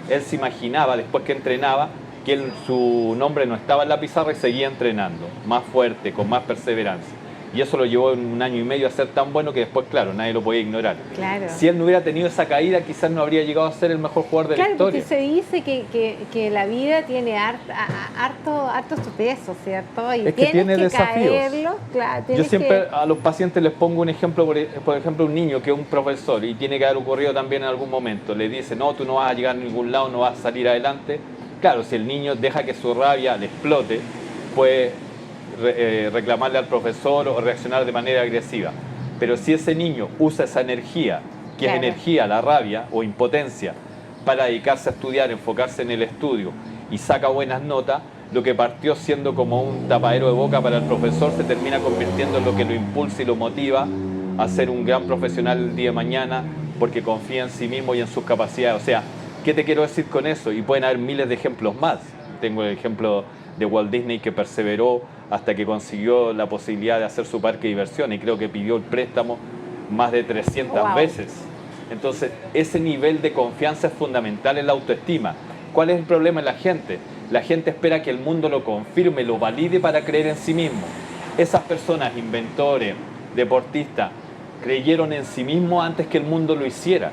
él se imaginaba después que entrenaba que su nombre no estaba en la pizarra y seguía entrenando, más fuerte, con más perseverancia. Y eso lo llevó en 1 año y medio a ser tan bueno que después, claro, nadie lo podía ignorar. Claro. Si él no hubiera tenido esa caída, quizás no habría llegado a ser el mejor jugador de la historia. Claro, porque se dice que la vida tiene harto tropiezo, ¿cierto? Y es que tiene desafíos. Yo siempre a los pacientes les pongo un ejemplo, por ejemplo, un niño que es un profesor y tiene que haber ocurrido también en algún momento. Le dice, no, tú no vas a llegar a ningún lado, no vas a salir adelante. Claro, si el niño deja que su rabia le explote, pues reclamarle al profesor o reaccionar de manera agresiva. Pero si ese niño usa esa energía, que es energía, la rabia o impotencia, para dedicarse a estudiar, enfocarse en el estudio y saca buenas notas, lo que partió siendo como un tapadero de boca para el profesor se termina convirtiendo en lo que lo impulsa y lo motiva a ser un gran profesional el día de mañana, porque confía en sí mismo y en sus capacidades. O sea, ¿qué te quiero decir con eso? Y pueden haber miles de ejemplos más. Tengo el ejemplo de Walt Disney, que perseveró hasta que consiguió la posibilidad de hacer su parque de diversión, y creo que pidió el préstamo más de 300 veces. Entonces, ese nivel de confianza es fundamental en la autoestima. ¿Cuál es el problema en la gente? La gente espera que el mundo lo confirme, lo valide para creer en sí mismo. Esas personas, inventores, deportistas, creyeron en sí mismos antes que el mundo lo hiciera.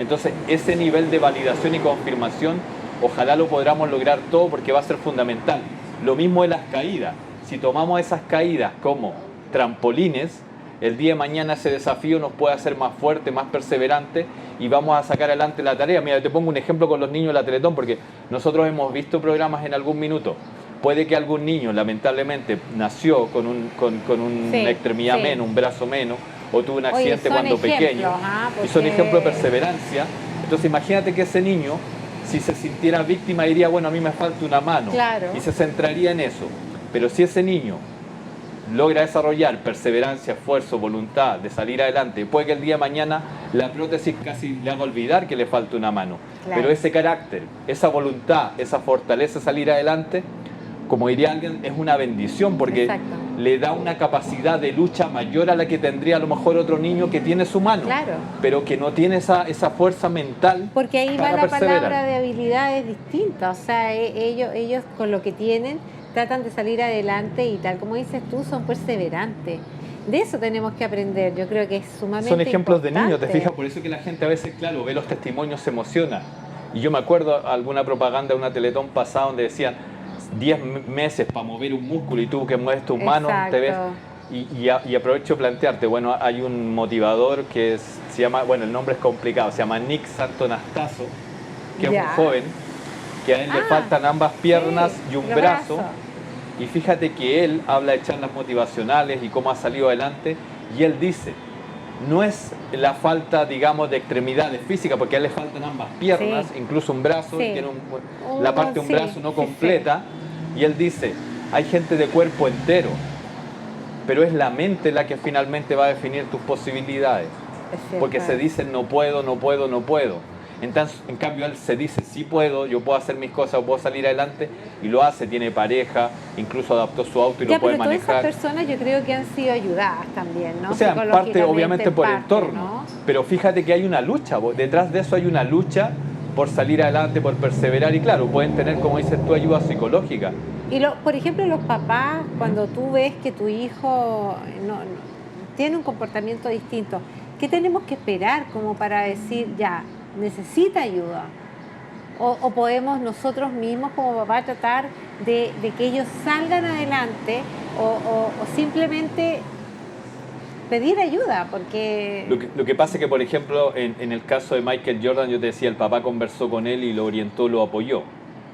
Entonces, ese nivel de validación y confirmación, ojalá lo podamos lograr todo, porque va a ser fundamental. Lo mismo de las caídas. Si tomamos esas caídas como trampolines, el día de mañana ese desafío nos puede hacer más fuerte, más perseverante, y vamos a sacar adelante la tarea. Mira, te pongo un ejemplo con los niños de la Teletón, porque nosotros hemos visto programas en algún minuto. Puede que algún niño, lamentablemente, nació con una extremidad menos, un brazo menos, o tuvo un accidente cuando pequeño, y son ejemplos de perseverancia. Entonces imagínate que ese niño, si se sintiera víctima, diría, bueno, a mí me falta una mano, y se centraría en eso. Pero si ese niño logra desarrollar perseverancia, esfuerzo, voluntad de salir adelante, puede que el día de mañana la prótesis casi le haga olvidar que le falta una mano. Pero ese carácter, esa voluntad, esa fortaleza de salir adelante, como diría alguien, es una bendición, porque le da una capacidad de lucha mayor a la que tendría a lo mejor otro niño que tiene su mano, pero que no tiene esa fuerza mental. Porque ahí va la palabra de habilidades distintas. O sea, ellos con lo que tienen tratan de salir adelante, y tal como dices tú, son perseverantes. De eso tenemos que aprender. Yo creo que es sumamente Son ejemplos importante. de niños, ¿te fijas? Por eso que la gente a veces, claro, ve los testimonios, se emociona. Y yo me acuerdo alguna propaganda de una Teletón pasada donde decían 10 meses para mover un músculo y tú que mueves tus manos, te ves. Y aprovecho de plantearte, bueno, hay un motivador que se llama, bueno, el nombre es complicado, se llama Nick Santonastaso, que es un joven que a él le faltan ambas piernas y un brazo. Y fíjate que él habla de charlas motivacionales y cómo ha salido adelante, y él dice, no es la falta, digamos, de extremidades físicas, porque a él le faltan ambas piernas, incluso un brazo, tiene la parte de un brazo no completa, y él dice, hay gente de cuerpo entero, pero es la mente la que finalmente va a definir tus posibilidades, porque se dicen no puedo, no puedo, no puedo. Entonces, en cambio, él se dice, sí puedo, yo puedo hacer mis cosas, puedo salir adelante, y lo hace, tiene pareja, incluso adaptó su auto y lo puede manejar. Todas esas personas yo creo que han sido ayudadas también, ¿no? O sea, en parte, obviamente, por el entorno. ¿No? Pero fíjate que hay una lucha, detrás de eso hay una lucha por salir adelante, por perseverar, y claro, pueden tener, como dices tú, ayuda psicológica. Y, por ejemplo, los papás, cuando tú ves que tu hijo tiene un comportamiento distinto, ¿qué tenemos que esperar como para decir, ya, necesita ayuda? O podemos nosotros mismos como papá tratar de que ellos salgan adelante o simplemente pedir ayuda, porque... Lo que pasa es que, por ejemplo, en el caso de Michael Jordan, yo te decía, el papá conversó con él y lo orientó, lo apoyó.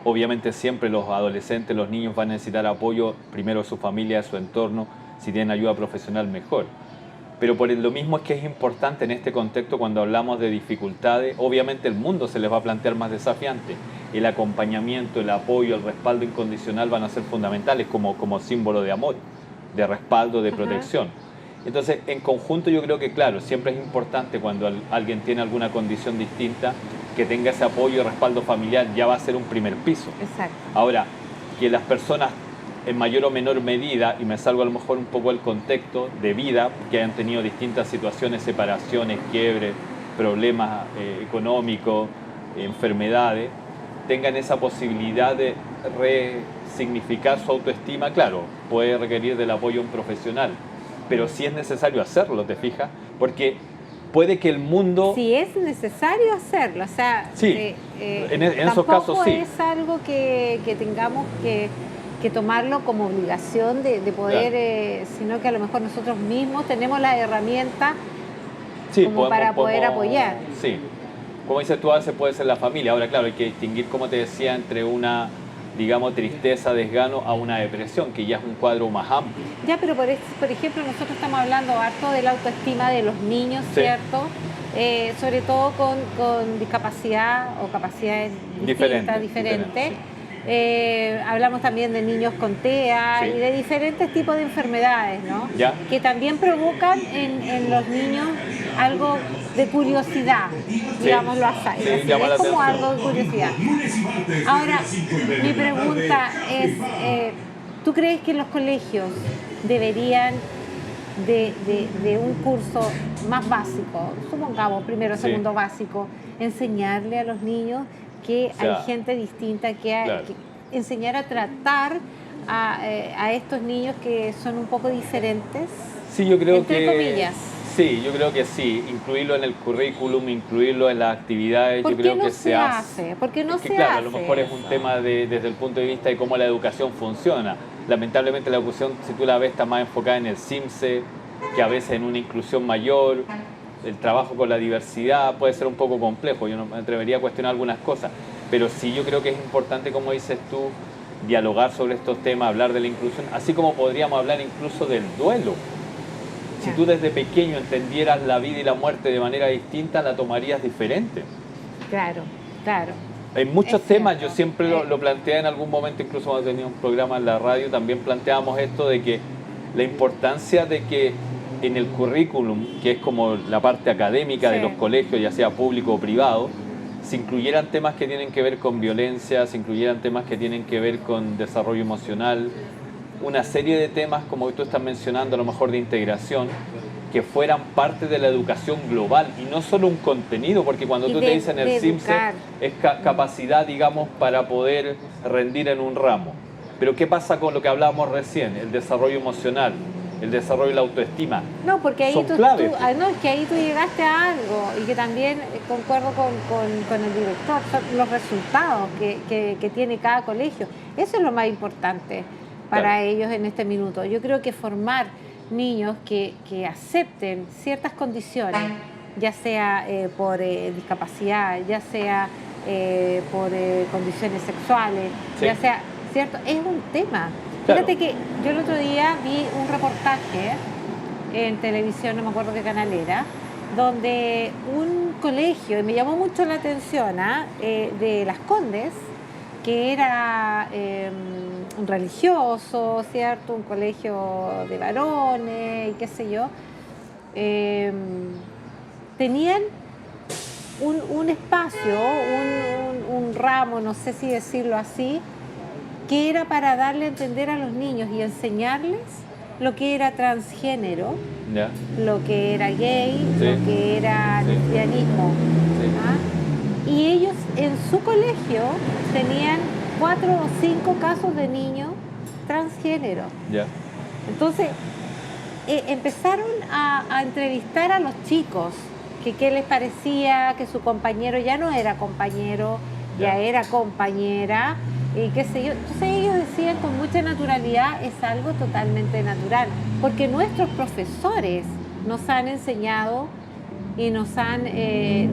Obviamente siempre los adolescentes, los niños van a necesitar apoyo, primero de su familia, de su entorno, si tienen ayuda profesional mejor. Pero por lo mismo es que es importante en este contexto, cuando hablamos de dificultades, obviamente el mundo se les va a plantear más desafiante. El acompañamiento, el apoyo, el respaldo incondicional van a ser fundamentales como símbolo de amor, de respaldo, de protección. Entonces, en conjunto yo creo que, claro, siempre es importante cuando alguien tiene alguna condición distinta, que tenga ese apoyo y respaldo familiar, ya va a ser un primer piso. Exacto. Ahora, que las personas en mayor o menor medida, y me salgo a lo mejor un poco del contexto de vida, que hayan tenido distintas situaciones, separaciones, quiebres, problemas económicos, enfermedades, tengan esa posibilidad de resignificar su autoestima, claro, puede requerir del apoyo de un profesional, pero sí es necesario hacerlo, ¿te fijas? Porque puede que el mundo... Sí es necesario hacerlo, o sea... Sí, en esos casos sí. Tampoco es algo que tengamos que tomarlo como obligación de poder, claro. Sino que a lo mejor nosotros mismos tenemos la herramienta para poder apoyar. Sí, como dices tú, a veces puede ser la familia. Ahora, claro, hay que distinguir, como te decía, entre una, digamos, tristeza, desgano a una depresión, que ya es un cuadro más amplio. Ya, pero por ejemplo, nosotros estamos hablando harto de la autoestima de los niños, sí. ¿Cierto? Sobre todo con discapacidad o capacidades diferentes. Sí. Hablamos también de niños con TEA, sí. Y de diferentes tipos de enfermedades, ¿no? ¿Ya? Que también provocan en los niños algo de curiosidad, sí. Digámoslo así. Sí, es como algo de curiosidad. Ahora, mi pregunta es, ¿tú crees que en los colegios deberían de un curso más básico, supongamos primero, segundo, sí. Básico, enseñarle a los niños que hay gente distinta, claro. que enseñar a tratar a estos niños que son un poco diferentes? Sí, yo creo entre comillas. Sí, yo creo que sí, incluirlo en el currículum, incluirlo en las actividades, yo creo que se hace. ¿Por qué no se hace? Claro, a lo mejor es un tema desde el punto de vista de cómo la educación funciona. Lamentablemente la educación, si tú la ves, está más enfocada en el CIMSE, que a veces en una inclusión mayor. El trabajo con la diversidad puede ser un poco complejo, yo no me atrevería a cuestionar algunas cosas, pero sí yo creo que es importante, como dices tú, dialogar sobre estos temas, hablar de la inclusión, así como podríamos hablar incluso del duelo. Si tú desde pequeño entendieras la vida y la muerte de manera distinta, la tomarías diferente. Claro, claro. En muchos temas, yo siempre lo planteé en algún momento, incluso cuando tenía un programa en la radio, también planteábamos esto de que la importancia de que en el currículum, que es como la parte académica, sí. De los colegios, ya sea público o privado, se incluyeran temas que tienen que ver con violencia, se incluyeran temas que tienen que ver con desarrollo emocional, una serie de temas, como tú estás mencionando, a lo mejor de integración, que fueran parte de la educación global y no solo un contenido, porque cuando tú te dicen el CIMSE es capacidad, digamos, para poder rendir en un ramo. Pero ¿qué pasa con lo que hablábamos recién? El desarrollo emocional, el desarrollo de la autoestima. No, porque ahí es que ahí tú llegaste a algo y que también concuerdo con el director, son los resultados que tiene cada colegio. Eso es lo más importante para ellos en este minuto. Yo creo que formar niños que acepten ciertas condiciones, ya sea por discapacidad, ya sea por condiciones sexuales, sí. Ya sea, ¿cierto? Es un tema. Claro. Fíjate que yo el otro día vi un reportaje en televisión, no me acuerdo qué canal era, donde un colegio, y me llamó mucho la atención, de Las Condes, que era un religioso, ¿cierto? Un colegio de varones y qué sé yo. Tenían un espacio, un ramo, no sé si decirlo así, que era para darle a entender a los niños y enseñarles lo que era transgénero, lo que era gay, lo que era lesbianismo. Y ellos en su colegio tenían 4 o 5 casos de niños transgénero. Entonces, empezaron a entrevistar a los chicos, que qué les parecía, que su compañero ya no era compañero, ya era compañera, y qué sé yo. Entonces ellos decían con mucha naturalidad, es algo totalmente natural, porque nuestros profesores nos han enseñado y nos han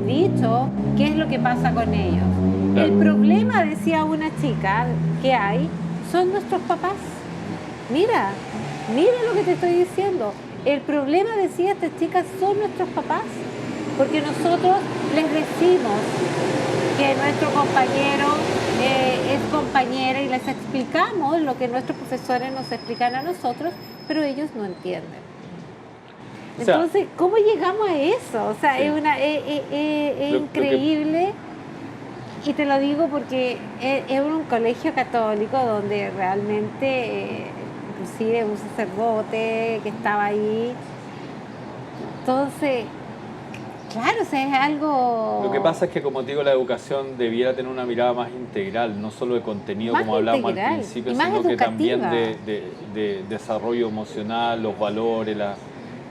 dicho qué es lo que pasa con ellos. El problema, decía una chica, que hay, son nuestros papás. Mira lo que te estoy diciendo. El problema, decía esta chica, son nuestros papás, porque nosotros les decimos que nuestro compañero es compañera y les explicamos lo que nuestros profesores nos explican a nosotros, pero ellos no entienden. Entonces, ¿cómo llegamos a eso? O sea, es increíble. Y te lo digo porque es un colegio católico donde realmente, inclusive un sacerdote que estaba ahí. Entonces, claro, o sea, es algo... Lo que pasa es que, como te digo, la educación debiera tener una mirada más integral, no solo de contenido, más como hablábamos integral, al principio, sino que también educativa. de desarrollo emocional, los valores,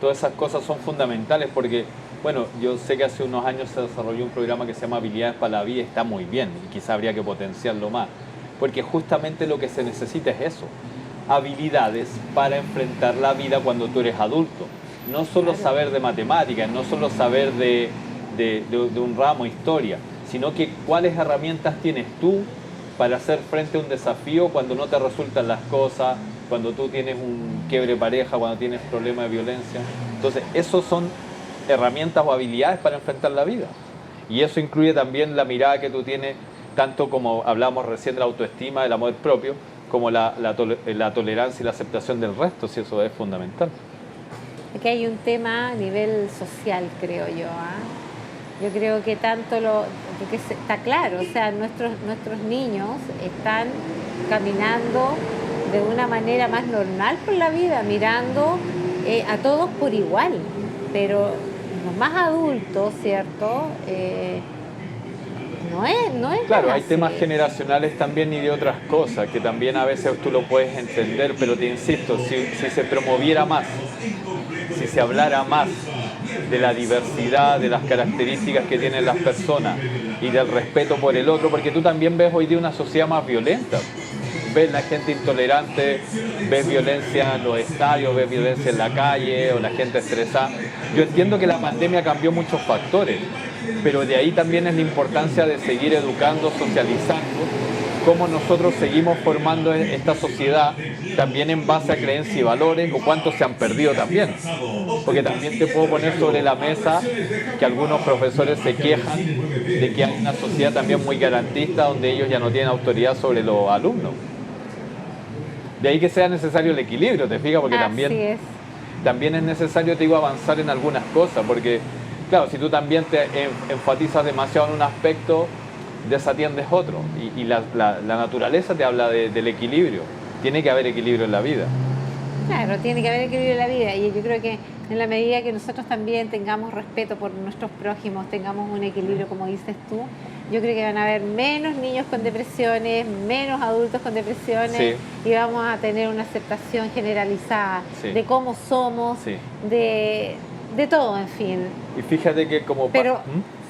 todas esas cosas son fundamentales porque, bueno, yo sé que hace unos años se desarrolló un programa que se llama Habilidades para la Vida, está muy bien y quizá habría que potenciarlo más, porque justamente lo que se necesita es eso, habilidades para enfrentar la vida cuando tú eres adulto. No solo saber de matemáticas, no solo saber de un ramo, historia, sino que cuáles herramientas tienes tú para hacer frente a un desafío cuando no te resultan las cosas, cuando tú tienes un quiebre de pareja, cuando tienes problemas de violencia. Entonces, esos son herramientas o habilidades para enfrentar la vida. Y eso incluye también la mirada que tú tienes, tanto como hablamos recién de la autoestima, del amor propio, como la tolerancia y la aceptación del resto, si eso es fundamental. Aquí hay un tema a nivel social, creo yo. Yo creo que porque está claro, o sea, nuestros niños están caminando de una manera más normal por la vida, mirando a todos por igual, pero los más adultos, ¿cierto? No es claro, hay así. temas generacionales también y de otras cosas, que también a veces tú lo puedes entender, pero te insisto, si se promoviera más, si se hablara más de la diversidad, de las características que tienen las personas y del respeto por el otro, porque tú también ves hoy día una sociedad más violenta. Ves la gente intolerante, ves violencia en los estadios, ves violencia en la calle o la gente estresada. Yo entiendo que la pandemia cambió muchos factores, pero de ahí también es la importancia de seguir educando, socializando, cómo nosotros seguimos formando esta sociedad también en base a creencias y valores, o cuántos se han perdido también. Porque también te puedo poner sobre la mesa que algunos profesores se quejan de que hay una sociedad también muy garantista donde ellos ya no tienen autoridad sobre los alumnos. De ahí que sea necesario el equilibrio, ¿te fijas? Porque también es necesario, te digo, avanzar en algunas cosas, porque claro, si tú también te enfatizas demasiado en un aspecto, desatiendes otro. Y la naturaleza te habla del equilibrio. Tiene que haber equilibrio en la vida. Claro, tiene que haber equilibrio en la vida. Y yo creo que en la medida que nosotros también tengamos respeto por nuestros prójimos, tengamos un equilibrio, como dices tú, yo creo que van a haber menos niños con depresiones, menos adultos con depresiones, y vamos a tener una aceptación generalizada de cómo somos, de todo, en fin. Y fíjate que como... Pero,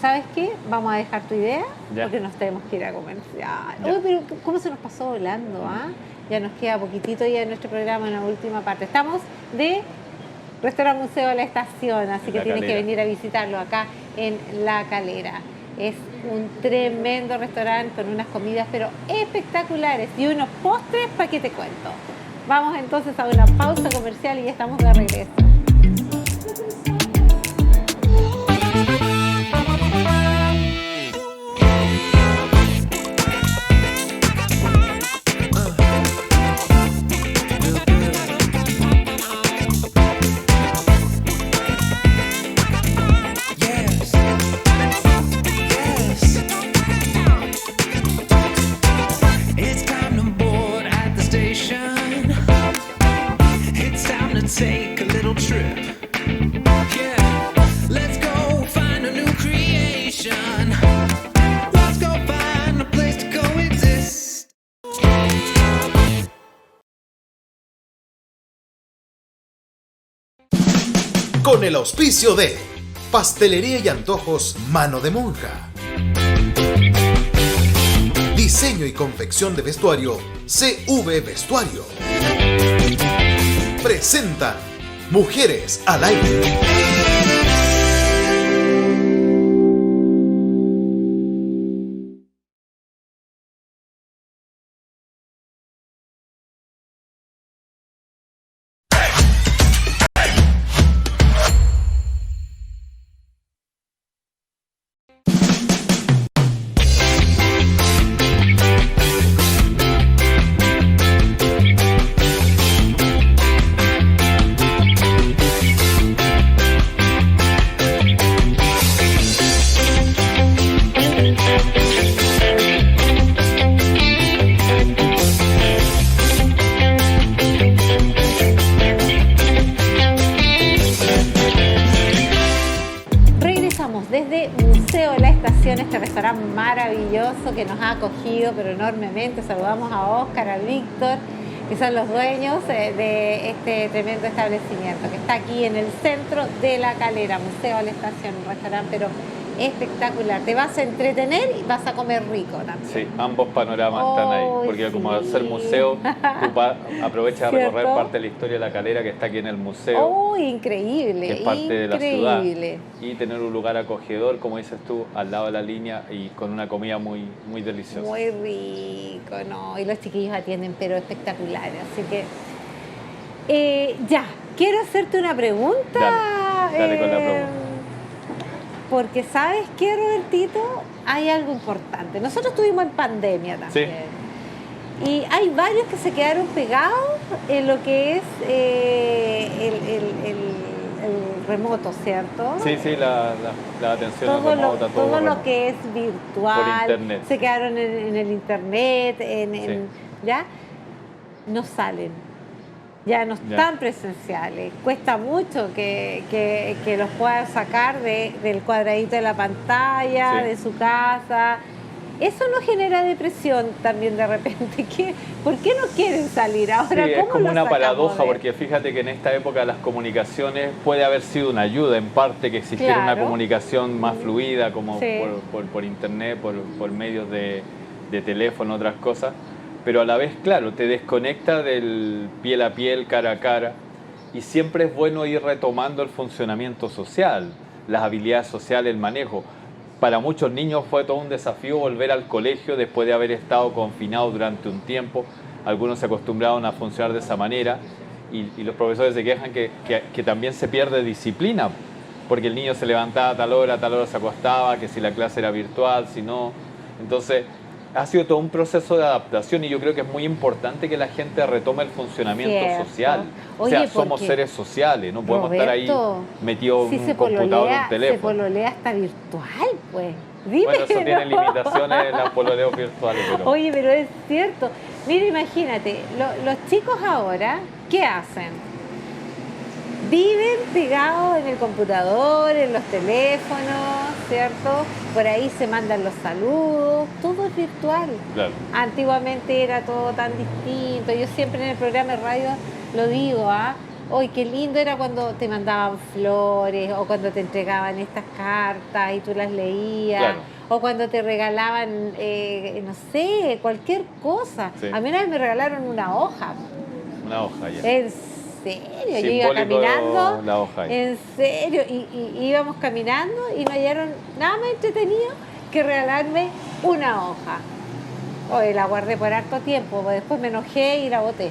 ¿sabes qué? Vamos a dejar tu idea, porque nos tenemos que ir a comercial. Uy, pero ¿cómo se nos pasó volando? Ya nos queda poquitito ya en nuestro programa, en la última parte. Estamos de Restaurante Museo de la Estación, así que tienes que venir a visitarlo acá en La Calera. Es un tremendo restaurante con unas comidas pero espectaculares y unos postres, ¿para qué te cuento? Vamos entonces a una pausa comercial y ya estamos de regreso. take a little trip. Yeah, let's go find a new creation. Let's go find a place to coexist. Con el auspicio de Pastelería y Antojos Mano de Monja. Diseño y confección de vestuario CV Vestuario. Presenta Mujeres al Aire. Este restaurante maravilloso que nos ha acogido pero enormemente. Saludamos a Óscar, a Víctor, que son los dueños de este tremendo establecimiento que está aquí en el centro de La Calera, Museo a la Estación, un restaurante pero espectacular. Te vas a entretener y vas a comer rico también. Sí, ambos panoramas están ahí, porque sí, como al ser museo, tú aprovechas de recorrer parte de la historia de La Calera que está aquí en el museo. ¡Oh, increíble! Que es parte de la ciudad. Y tener un lugar acogedor, como dices tú, al lado de la línea y con una comida muy, muy deliciosa. Muy rico, ¿no? Y los chiquillos atienden, pero espectaculares. Así que, ya, quiero hacerte una pregunta. Dale con la pregunta. Porque, ¿sabes qué, Robertito? Hay algo importante. Nosotros estuvimos en pandemia también. Sí. Y hay varios que se quedaron pegados en lo que es el remoto, ¿cierto? Sí, la atención remota. Todo lo que es virtual. Por internet. Se quedaron en el internet, ¿ya? No salen. Ya no están presenciales. Cuesta mucho que los puedan sacar del cuadradito de la pantalla, de su casa. Eso no genera depresión también de repente. ¿Por qué no quieren salir ahora? Sí, es como una paradoja, porque fíjate que en esta época las comunicaciones puede haber sido una ayuda en parte que existiera una comunicación más fluida, como por internet, por medios de teléfono, otras cosas. Pero a la vez, claro, te desconecta del piel a piel, cara a cara, y siempre es bueno ir retomando el funcionamiento social, las habilidades sociales, el manejo. Para muchos niños fue todo un desafío volver al colegio después de haber estado confinados durante un tiempo. Algunos se acostumbraron a funcionar de esa manera y los profesores se quejan que también se pierde disciplina, porque el niño se levantaba a tal hora se acostaba, que si la clase era virtual, si no. Entonces, ha sido todo un proceso de adaptación y yo creo que es muy importante que la gente retome el funcionamiento social. Oye, o sea, somos seres sociales, no podemos estar ahí metidos en un computador o un teléfono. Se pololea hasta virtual, pues. Dime, bueno, eso tiene limitaciones los pololeos virtuales. Pero... Oye, pero es cierto. Mira, imagínate, los chicos ahora, ¿qué hacen? Viven pegados en el computador, en los teléfonos, ¿cierto? Por ahí se mandan los saludos, todo es virtual. Claro. Antiguamente era todo tan distinto. Yo siempre en el programa de radio lo digo, hoy qué lindo era cuando te mandaban flores o cuando te entregaban estas cartas y tú las leías. Claro. O cuando te regalaban, no sé, cualquier cosa. Sí. A mí una vez me regalaron una hoja. Una hoja, ya. ¿En serio? Yo iba caminando. La hoja ahí. En serio. Y íbamos caminando y no hallaron nada más entretenido que regalarme una hoja. Hoy la guardé por harto tiempo, después me enojé y la boté.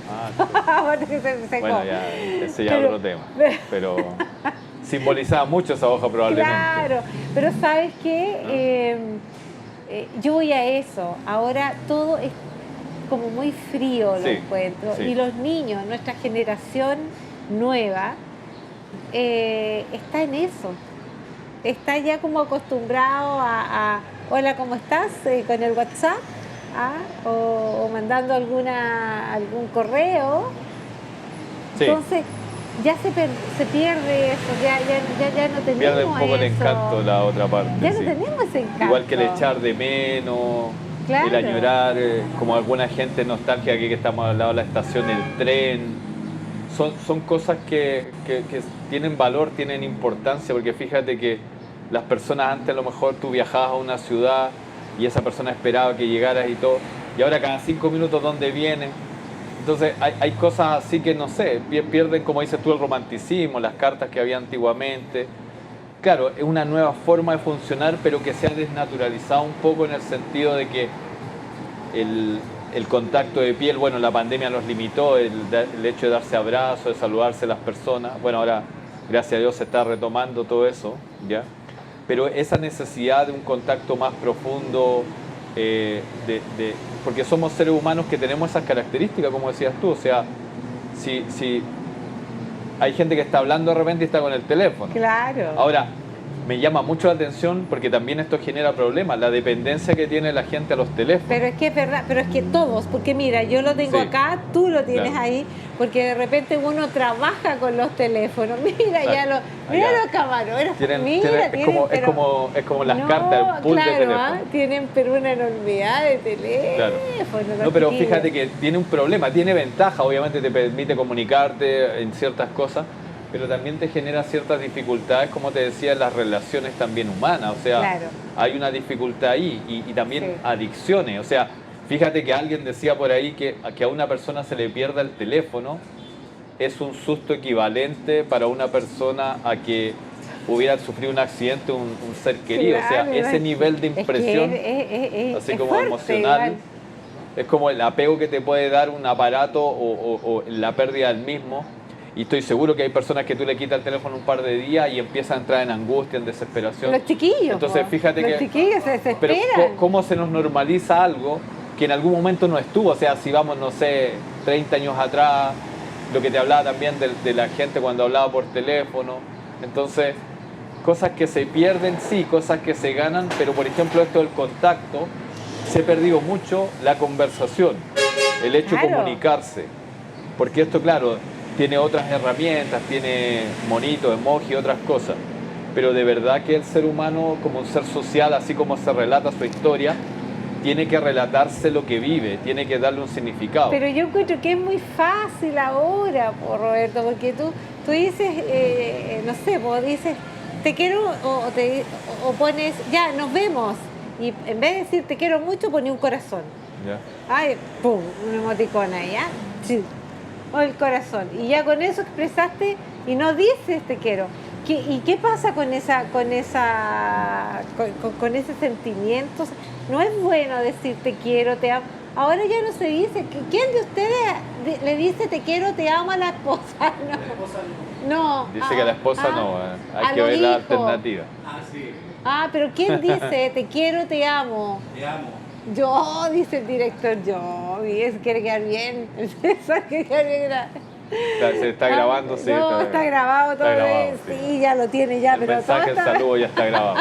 Bueno, ya, ese ya es otro tema. Pero simbolizaba mucho esa hoja probablemente. Claro, pero ¿sabes qué? Yo voy a eso. Ahora todo es como muy frío, lo encuentro. Sí. Y los niños, nuestra generación nueva, está en eso. Está ya como acostumbrado a hola, ¿cómo estás? Con el WhatsApp. O mandando algún correo. Sí. Entonces, se pierde eso, ya no tenemos Pierde un poco el eso. encanto la otra parte. Ya no sí. tenemos ese encanto. Igual que el echar de menos, Claro. el añorar, como alguna gente nostálgica aquí que estamos al lado de la estación, el tren. Son cosas que tienen valor, tienen importancia, porque fíjate que las personas antes a lo mejor tú viajabas a una ciudad y esa persona esperaba que llegaras y todo, y ahora cada 5 minutos ¿dónde vienen? Entonces hay cosas así que no sé, pierden, como dices tú, el romanticismo, las cartas que había antiguamente. Claro, es una nueva forma de funcionar, pero que se ha desnaturalizado un poco en el sentido de que el contacto de piel, bueno, la pandemia nos limitó, el hecho de darse abrazos, de saludarse a las personas. Bueno, ahora, gracias a Dios, se está retomando todo eso, ¿ya? Pero esa necesidad de un contacto más profundo, porque somos seres humanos que tenemos esas características, como decías tú, o sea, si hay gente que está hablando de repente y está con el teléfono. Claro. Ahora, me llama mucho la atención porque también esto genera problemas, la dependencia que tiene la gente a los teléfonos. Pero es que es verdad, pero es que todos, porque mira, yo lo tengo Sí. acá, tú lo tienes Claro. ahí, porque de repente uno trabaja con los teléfonos. Mira, Claro. mira Allá. los camarógrafos, Tienen- mira, es como las no, cartas, el pool claro, de teléfono. tienen pero una enormidad de teléfono. No, pero fíjate que tiene un problema, tiene ventaja, obviamente te permite comunicarte en ciertas cosas, pero también te genera ciertas dificultades, como te decía, en las relaciones también humanas, o sea, Claro. hay una dificultad ahí y también Sí. adicciones, o sea, fíjate que alguien decía por ahí que a una persona se le pierda el teléfono es un susto equivalente para una persona a que hubiera sufrido un accidente, un ser querido, o sea, Claro, ese nivel de es que impresión, es así como fuerte, emocional, igual. es como el apego que te puede dar un aparato o la pérdida del mismo. Y estoy seguro que hay personas que tú le quitas el teléfono un par de días y empiezan a entrar en angustia, en desesperación. Los chiquillos. Entonces, po. fíjate los que... chiquillos se Pero desesperan. ¿cómo se nos normaliza algo que en algún momento no estuvo? O sea, si vamos, no sé, 30 años atrás, lo que te hablaba también de la gente cuando hablaba por teléfono. Entonces, cosas que se pierden, sí, cosas que se ganan, pero por ejemplo esto del contacto, se ha perdido mucho la conversación, el hecho de Claro. comunicarse. Porque esto, claro, tiene otras herramientas, tiene monitos, emoji, otras cosas. Pero de verdad que el ser humano, como un ser social, así como se relata su historia, tiene que relatarse lo que vive, tiene que darle un significado. Pero yo encuentro que es muy fácil ahora, po, Roberto, porque tú dices, no sé, vos dices, te quiero, o pones, ya, nos vemos. Y en vez de decir te quiero mucho, pones un corazón. ¿Ya? Ay, pum, un emoticón ahí, ¿ya? Sí. O el corazón. Y ya con eso expresaste y no dices te quiero. ¿Y qué pasa con ese sentimiento? No es bueno decir te quiero, te amo. Ahora ya no se dice. ¿Quién de ustedes le dice te quiero, te amo a la esposa? No. No. Dice que la esposa no, hay que lo ver la dijo. alternativa. Ah, sí, Pero ¿quién dice te quiero, te amo? te amo. Yo, dice el director, yo, y eso quiere quedar bien. Eso quiere quedar bien. Se está grabando, sí. No, está grabado todo. está grabado, sí, ya lo tiene ya, El pero todo mensaje, el está... saludo ya está grabado.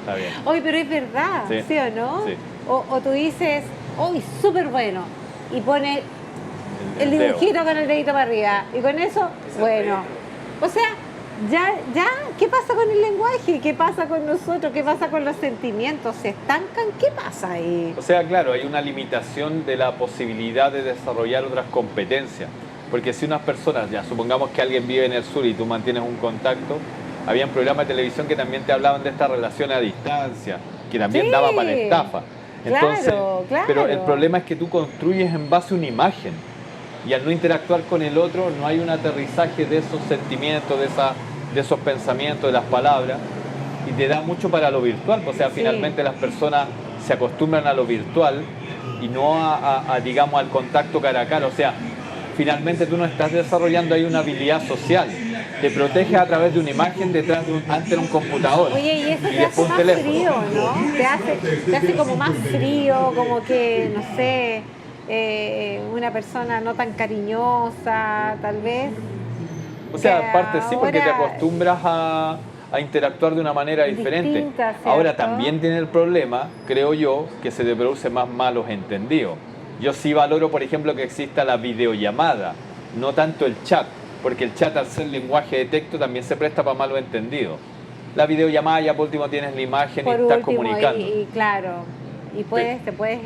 Está bien. Oye, pero es verdad, Sí. ¿sí o no? Sí. O tú dices, uy, súper bueno, y pones el dedo. dibujito con el dedito para arriba, y con eso, bueno. O sea, ya, ¿qué pasa con el lenguaje? ¿Qué pasa con nosotros? ¿Qué pasa con los sentimientos? ¿Se estancan? ¿Qué pasa ahí? O sea, claro, hay una limitación de la posibilidad de desarrollar otras competencias. Porque si unas personas, ya supongamos que alguien vive en el sur y tú mantienes un contacto, había programas de televisión que también te hablaban de estas relaciones a distancia, que también Sí. daba para la estafa. Entonces, Claro, claro. Pero el problema es que tú construyes en base a una imagen. Y al no interactuar con el otro, no hay un aterrizaje de esos sentimientos, de esos pensamientos, de las palabras. Y te da mucho para lo virtual. O sea, Sí. finalmente las personas se acostumbran a lo virtual y no digamos, al contacto cara a cara. O sea, finalmente tú no estás desarrollando ahí una habilidad social. Te proteges a través de una imagen ante un computador. Oye, y eso te hace después un más teléfono. frío, ¿no? Te hace como más frío, como que, no sé, una persona no tan cariñosa, tal vez. O sea, que aparte sí, porque te ahora- acostumbras a interactuar de una manera diferente. Distinta, ¿cierto? Ahora también tiene el problema, creo yo, que se te produce más malos entendidos. Yo sí valoro, por ejemplo, que exista la videollamada, no tanto el chat. porque el chat al ser lenguaje de texto también se presta para malos entendidos. La videollamada ya por último tienes la imagen Por y estás último, comunicando. y claro, y te puedes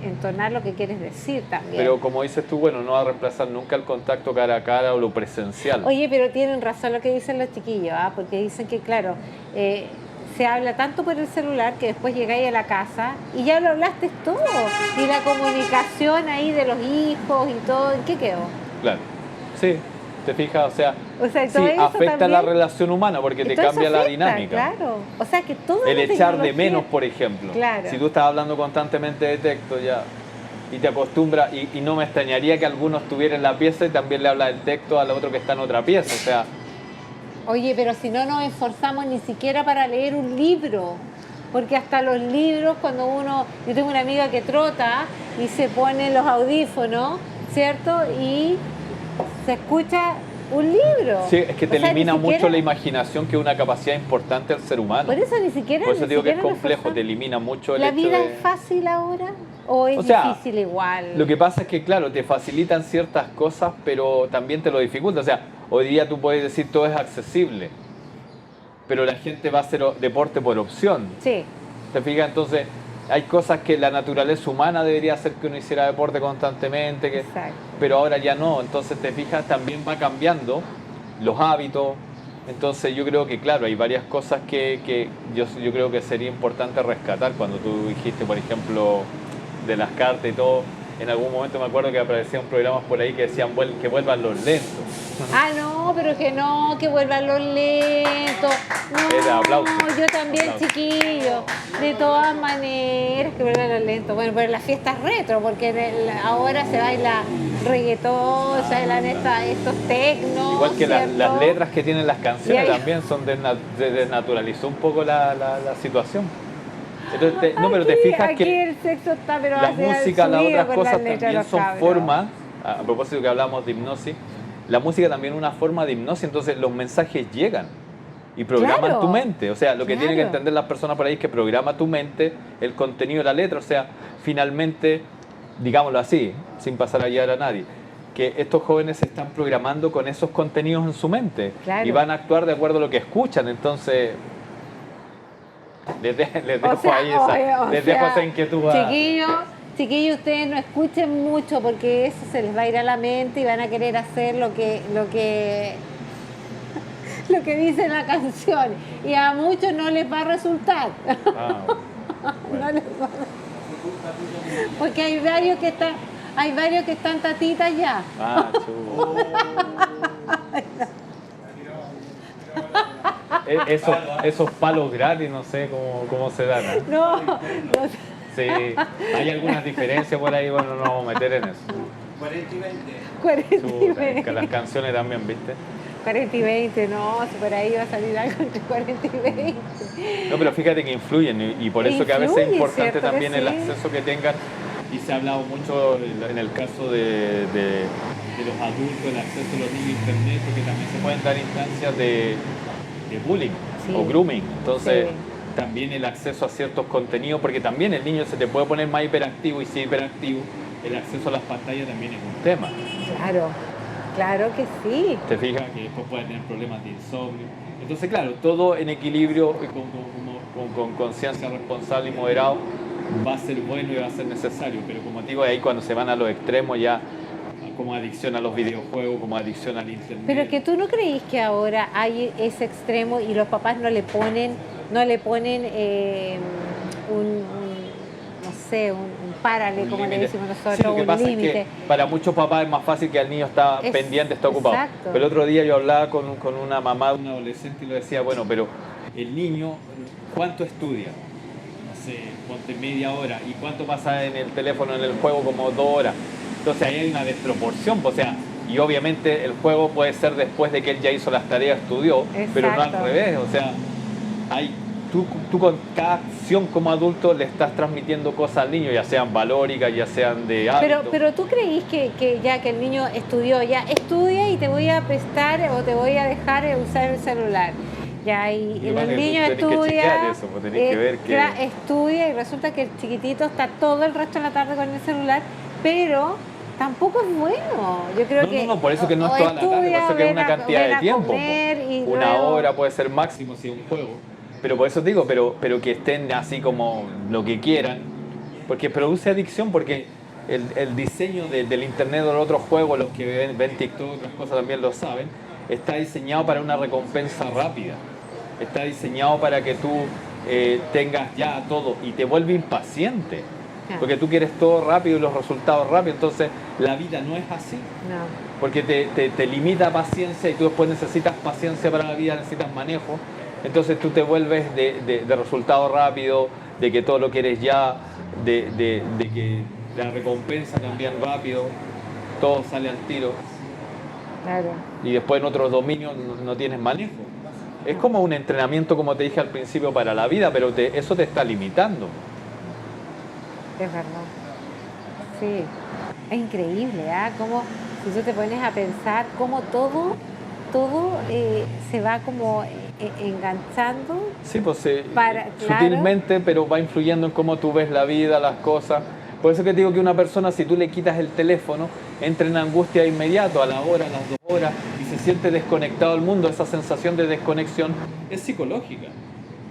entonar lo que quieres decir también. Pero como dices tú, bueno, no va a reemplazar nunca el contacto cara a cara o lo presencial. Oye, pero tienen razón lo que dicen los chiquillos, ¿ah? Porque dicen que, claro, se habla tanto por el celular que después llegáis a la casa y ya lo hablaste todo. Y la comunicación ahí de los hijos y todo, ¿en qué quedó? Claro, sí, te fijas, o sea y sí, todo eso afecta también, la relación humana porque te todo eso cambia la afecta, dinámica. Claro, o sea que todo El la echar de tecnología- menos, por ejemplo. Claro. Si tú estás hablando constantemente de texto ya y te acostumbras, y no me extrañaría que algunos estuvieran en la pieza y también le habla el texto al otro que está en otra pieza, o sea, Oye, pero si no nos esforzamos ni siquiera para leer un libro, porque hasta los libros cuando yo tengo una amiga que trota y se pone los audífonos, ¿cierto? Y se escucha un libro. sí, es que te O sea, elimina ni siquiera- mucho la imaginación, que es una capacidad importante del ser humano. Por eso ni siquiera. Por eso ni digo que es siquiera nos complejo, te esforzamos. elimina mucho el ¿La hecho vida de... es fácil ahora? ¿O es O sea, difícil igual? Lo que pasa es que, claro, te facilitan ciertas cosas, pero también te lo dificulta. O sea, hoy día tú puedes decir todo es accesible, pero la gente va a hacer deporte por opción. Sí. ¿Te fijas? Entonces, hay cosas que la naturaleza humana debería hacer que uno hiciera deporte constantemente, Exacto. pero ahora ya no. Entonces, te fijas, también va cambiando los hábitos. Entonces, yo creo que, claro, hay varias cosas que yo creo que sería importante rescatar cuando tú dijiste, por ejemplo, de las cartas y todo. En algún momento me acuerdo que aparecían programas por ahí que decían que vuelvan los lentos. Ah, no, pero que vuelvan los lentos. No, Era aplauso. yo también, Aplauso. chiquillo. De todas maneras, que vuelvan los lentos. Bueno, pero las fiestas retro, porque ahora se baila reggaetón, se bailan estos tecnos. Igual que las ¿cierto? letras que tienen las canciones Y ahí- también desnaturalizó un poco la situación. Entonces, no, pero te Aquí- fijas aquí que el sexo está, pero la hacia música, las subido otras con las cosas letras de también los son cabros. formas, a propósito que hablamos de hipnosis, la música también es una forma de hipnosis, entonces los mensajes llegan y programan Claro. tu mente. O sea, lo que tienen que Claro. entender las personas por ahí es que programa tu mente el contenido de la letra. O sea, finalmente, digámoslo así, sin pasar a guiar a nadie, que estos jóvenes se están programando con esos contenidos en su mente Claro. y van a actuar de acuerdo a lo que escuchan. Entonces, les dejo O sea, ahí esa, o les sea, dejo esa inquietud. Chiquillos, ustedes no escuchen mucho porque eso se les va a ir a la mente y van a querer hacer lo que dice la canción. Y a muchos no les va a resultar. Ah, bueno. No les va a- Porque hay varios que están tatitas ya. Ah, chulo. Esos palos gratis, no sé cómo se dan. ¿Eh? No, no. Sí, hay algunas diferencias por ahí, bueno, no nos vamos a meter en eso. 40 y 20. 40 y Chuta, es que 20. las canciones también, ¿viste? 40 y 20, no, si por ahí va a salir algo entre 40 y 20. No, pero fíjate que influyen y por eso que a veces es Influye, importante ¿cierto que también el sí? acceso que tengan. Y se ha hablado mucho en el caso de los adultos, el acceso a los niños a internet, porque también se pueden dar instancias de bullying Sí. o grooming. Entonces, Sí. también el acceso a ciertos contenidos, porque también el niño se te puede poner más hiperactivo, y si es hiperactivo, el acceso a las pantallas también es un tema. Claro, claro que sí. Te fijas que después puede tener problemas de insomnio. Entonces, claro, todo en equilibrio y con conciencia responsable y moderado va a ser bueno y va a ser necesario. Pero como te digo, ahí cuando se van a los extremos ya, como adicción a los videojuegos, como adicción al internet. Pero que tú no creís que ahora hay ese extremo y los papás no le ponen no sé, un párale, Un como le límite. decimos Sí, nosotros, lo que un pasa es límite. que para muchos papás es más fácil que el niño está Es- pendiente, está ocupado. exacto. Pero el otro día yo hablaba con una mamá de un adolescente y le decía, bueno, pero el niño, ¿cuánto estudia? No sé, ponte media hora. ¿Y cuánto pasa en el teléfono, en el juego? Como 2 horas. Entonces ahí hay una desproporción, o sea, y obviamente el juego puede ser después de que él ya hizo las tareas, estudió, pero no al Exacto. revés, o sea, tú con cada acción como adulto le estás transmitiendo cosas al niño, ya sean valóricas, ya sean de hábito. Pero tú creís que ya que el niño estudió, ya estudia y te voy a prestar o te voy a dejar usar el celular. Ya, y Y bueno, el tú niño tenés que estudia, chequear eso, pues tenés que ver que- estudia y resulta que el chiquitito está todo el resto de la tarde con el celular, pero tampoco es bueno. Yo creo que por eso que no es toda la tarde, por eso que es una cantidad de tiempo. Una hora puede ser máximo si es un juego. Pero por eso te digo, pero que estén así como lo que quieran, porque produce adicción, porque el diseño del internet o de otros juegos, los que ven TikTok, otras cosas también lo saben, está diseñado para una recompensa rápida. Está diseñado para que tú tengas ya todo y te vuelve impaciente. Porque tú quieres todo rápido y los resultados rápidos, entonces la vida no es así. No. Porque te limita paciencia y tú después necesitas paciencia para la vida, necesitas manejo. Entonces tú te vuelves de resultado rápido, de que todo lo quieres ya, de que la recompensa también rápido, todo sale al tiro. Claro. Y después en otros dominios no tienes manejo. Es como un entrenamiento, como te dije al principio, para la vida, pero eso te está limitando. Es verdad. Sí. Es increíble, ¿ah? Como si tú te pones a pensar cómo todo se va como enganchando. Sí, pues claro, sutilmente, pero va influyendo en cómo tú ves la vida, las cosas. Por eso que te digo que una persona, si tú le quitas el teléfono, entra en angustia de inmediato, a la hora, a las 2 horas, y se siente desconectado del mundo. Esa sensación de desconexión es psicológica.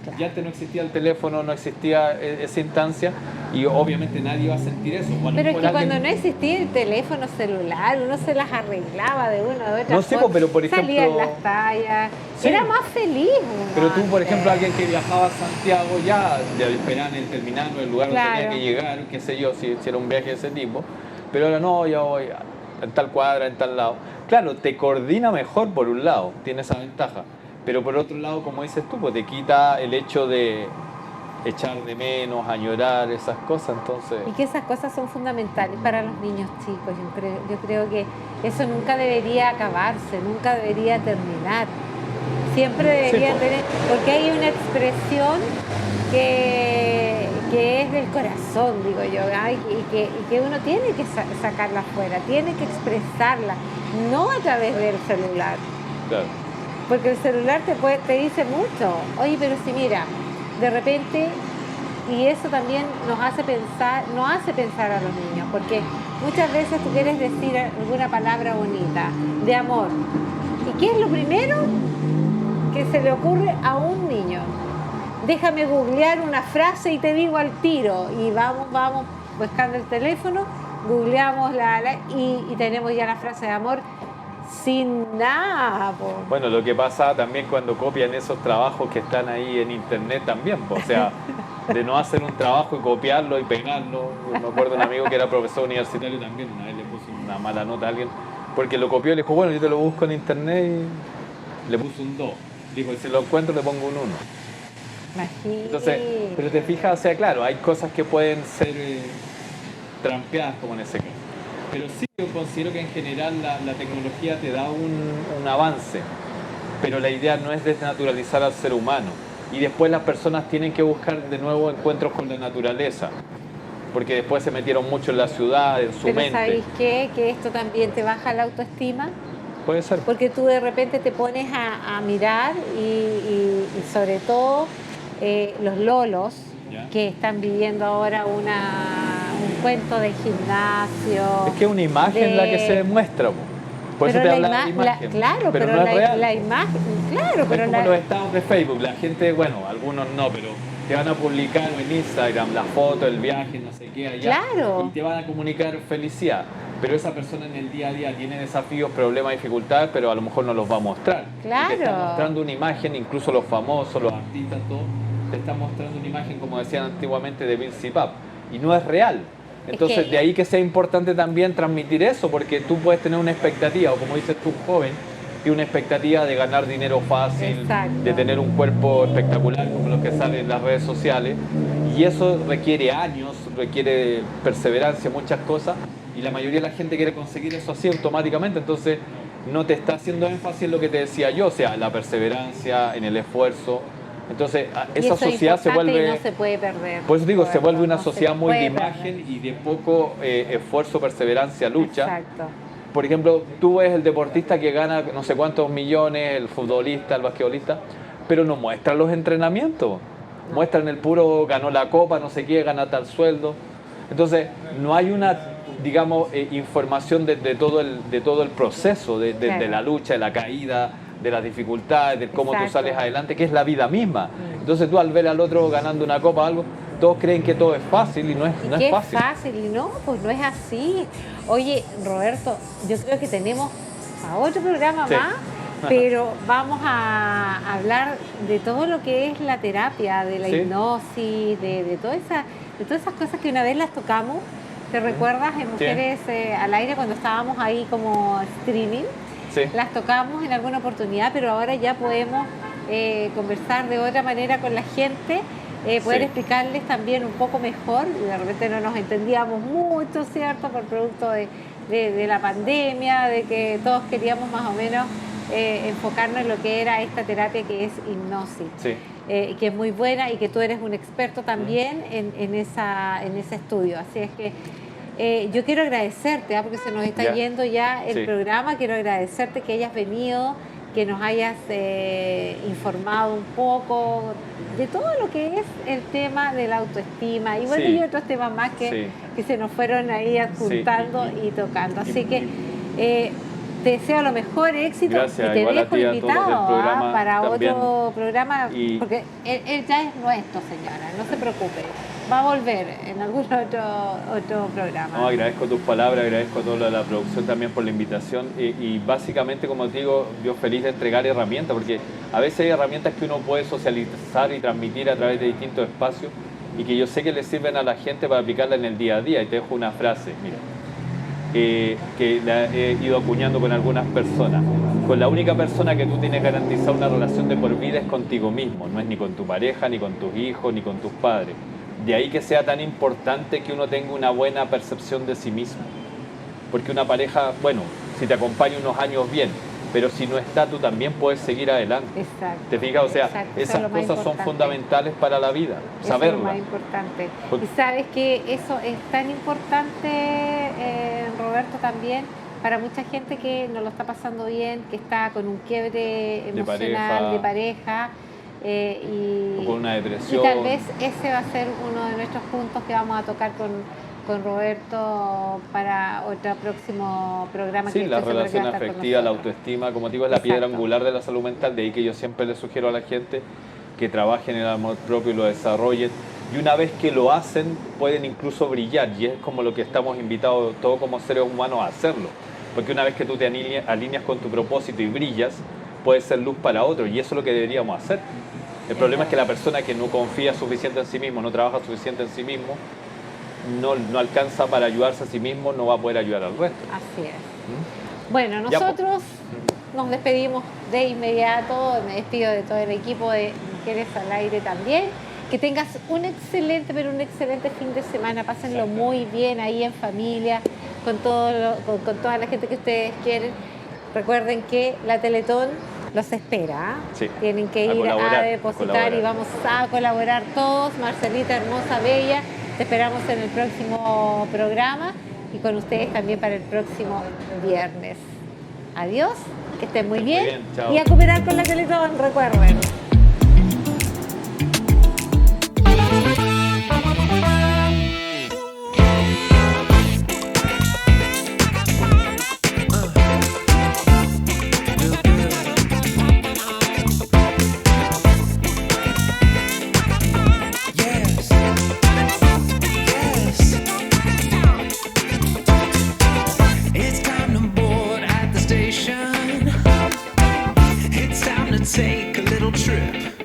Claro. Ya antes no existía el teléfono, no existía esa instancia, y obviamente nadie va a sentir eso. Pero es que cuando no existía el teléfono celular, uno se las arreglaba de una u otra forma. Pero por ejemplo... Salían las tallas, sí. Era más feliz. Pero tú, por ejemplo, alguien que viajaba a Santiago ya esperaban en el terminal o el lugar donde tenía que llegar, qué sé yo, si era un viaje de ese tipo. Pero ahora no, yo voy en tal cuadra, en tal lado. Claro, te coordina mejor por un lado, tiene esa ventaja. Pero por otro lado, como dices tú, pues te quita el hecho de echar de menos, añorar esas cosas, entonces... Y que esas cosas son fundamentales para los niños chicos. Yo creo que eso nunca debería acabarse, nunca debería terminar. Siempre debería tener... Porque hay una expresión que es del corazón, digo yo, y que uno tiene que sacarla afuera, tiene que expresarla, no a través del celular. Claro. Porque el celular te dice mucho. Oye, pero si mira, de repente, y eso también nos hace pensar a los niños, porque muchas veces tú quieres decir alguna palabra bonita, de amor. ¿Y qué es lo primero que se le ocurre a un niño? Déjame googlear una frase y te digo al tiro. Y vamos buscando el teléfono, googleamos y tenemos ya la frase de amor. Sin nada, po. Bueno, lo que pasa también cuando copian esos trabajos que están ahí en internet también, po. O sea, de no hacer un trabajo y copiarlo y pegarlo. Me acuerdo de un amigo que era profesor universitario también, una vez le puso una mala nota a alguien porque lo copió y le dijo, bueno, yo te lo busco en internet y le puso un 2. Dijo, y si lo encuentro le pongo un 1. Imagínate. Entonces, pero te fijas, o sea, claro, hay cosas que pueden ser trampeadas como en ese caso. Pero sí, yo considero que en general la tecnología te da un avance, pero la idea no es desnaturalizar al ser humano. Y después las personas tienen que buscar de nuevo encuentros con la naturaleza, porque después se metieron mucho en la ciudad, en su mente. Pero ¿sabéis qué? Que esto también te baja la autoestima. Puede ser. Porque tú de repente te pones a mirar y sobre todo los lolos, ¿ya?, que están viviendo ahora un cuento de gimnasio. Es que es una imagen la que se muestra. Por eso te habla de imagen. Claro, pero no es real. La imagen, claro, es pero como los estados de Facebook. La gente, bueno, algunos no, pero te van a publicar en Instagram la foto, el viaje, no sé qué, allá. Claro. Y te van a comunicar felicidad. Pero esa persona en el día a día tiene desafíos, problemas, dificultades, pero a lo mejor no los va a mostrar. Claro. Y te está mostrando una imagen, incluso los famosos, los artistas, todo, te están mostrando una imagen, como decían antiguamente, de Bill Cipap. Y no es real. Entonces, de ahí que sea importante también transmitir eso, porque tú puedes tener una expectativa, o como dices tú, joven, y una expectativa de ganar dinero fácil, exacto, de tener un cuerpo espectacular como los que salen en las redes sociales, y eso requiere años, requiere perseverancia, muchas cosas, y la mayoría de la gente quiere conseguir eso así automáticamente, entonces no te está haciendo énfasis en lo que te decía yo, o sea, la perseverancia, en el esfuerzo. Entonces, esa sociedad se vuelve... Y no se puede perder. Por eso digo, se vuelve una sociedad muy de imagen y de poco esfuerzo, perseverancia, lucha. Exacto. Por ejemplo, tú ves el deportista que gana no sé cuántos millones, el futbolista, el basquetbolista, pero no muestran los entrenamientos. No. Muestran el puro, ganó la copa, no sé qué, gana tal sueldo. Entonces, no hay una digamos, información de todo el proceso, Claro. de la lucha, de la caída, de las dificultades, de cómo tú Exacto. sales adelante, que es la vida misma. Entonces tú al ver al otro ganando una copa o algo, todos creen que todo es fácil y no es ¿Qué fácil. es fácil? Y no, pues no es así. Oye, Roberto, yo creo que tenemos a otro programa Sí. más, pero vamos a hablar de todo lo que es la terapia, de la Sí. hipnosis, de todas esas cosas que una vez las tocamos. ¿Te recuerdas en Mujeres al Aire cuando estábamos ahí como streaming? Sí. Las tocamos en alguna oportunidad, pero ahora ya podemos conversar de otra manera con la gente, poder Sí. explicarles también un poco mejor. Y de repente no nos entendíamos mucho, ¿cierto? Por producto de la pandemia, de que todos queríamos más o menos enfocarnos en lo que era esta terapia que es hipnosis. Sí. Que es muy buena y que tú eres un experto también en ese estudio. Así es que yo quiero agradecerte, porque se nos está Ya. yendo ya el Sí. programa. Quiero agradecerte que hayas venido, que nos hayas informado un poco de todo lo que es el tema de la autoestima y bueno, Sí. y otros temas más que, Sí. que se nos fueron ahí adjuntando y tocando. Así que te deseo lo mejor éxito Gracias, y te igual a dejo ti y a todos del invitado programa para también. otro programa, Y- porque él ya es nuestro, señora, no se preocupe, va a volver en algún otro programa. No, agradezco tus palabras, agradezco a toda la producción también por la invitación y básicamente, como te digo, yo feliz de entregar herramientas, porque a veces hay herramientas que uno puede socializar y transmitir a través de distintos espacios y que yo sé que le sirven a la gente para aplicarla en el día a día. Y te dejo una frase, mira, que la he ido acuñando con algunas personas. Con la única persona que tú tienes garantizada una relación de por vida es contigo mismo, no es ni con tu pareja, ni con tus hijos, ni con tus padres. De ahí que sea tan importante que uno tenga una buena percepción de sí mismo. Porque una pareja, bueno, si te acompaña unos años bien, pero si no está, tú también puedes seguir adelante. Exacto. ¿Te fijas? O sea, Exacto, eso es esas lo más cosas son importante. fundamentales para la vida, Eso es lo saberlas. más importante. Por- Y sabes que eso es tan importante, Roberto, también para mucha gente que no lo está pasando bien, que está con un quiebre emocional de pareja O con una y depresión. tal vez ese va a ser uno de nuestros puntos que vamos a tocar con Roberto para otro próximo programa. Sí, que la estoy segura que relación va a estar con afectiva, la nosotros. autoestima, como digo, es la piedra Exacto. angular de la salud mental. De ahí que yo siempre le sugiero a la gente que trabajen en el amor propio y lo desarrollen. Y una vez que lo hacen, pueden incluso brillar. Y es como lo que estamos invitados todos como seres humanos a hacerlo. Porque una vez que tú te alineas con tu propósito y brillas, puedes ser luz para otro. Y eso es lo que deberíamos hacer. El problema es que la persona que no confía suficiente en sí mismo, no trabaja suficiente en sí mismo, no alcanza para ayudarse a sí mismo, no va a poder ayudar al resto. Así es. Bueno, Ya, nosotros nos despedimos de inmediato. Me despido de todo el equipo de Mujeres al Aire también. Que tengas un excelente, pero un excelente fin de semana. Pásenlo muy bien ahí en familia, con toda la gente que ustedes quieren. Recuerden que la Teletón los espera. ¿Ah? Sí, Tienen que a ir colaborar, a a depositar colaborar. y vamos a colaborar todos. Marcelita, hermosa, bella. Te esperamos en el próximo programa y con ustedes también para el próximo viernes. Adiós, que estén muy bien. bien, chao. Y a cooperar con la Teletón, recuerden. Yes. Yes. It's time to board at the station. It's time to take a little trip.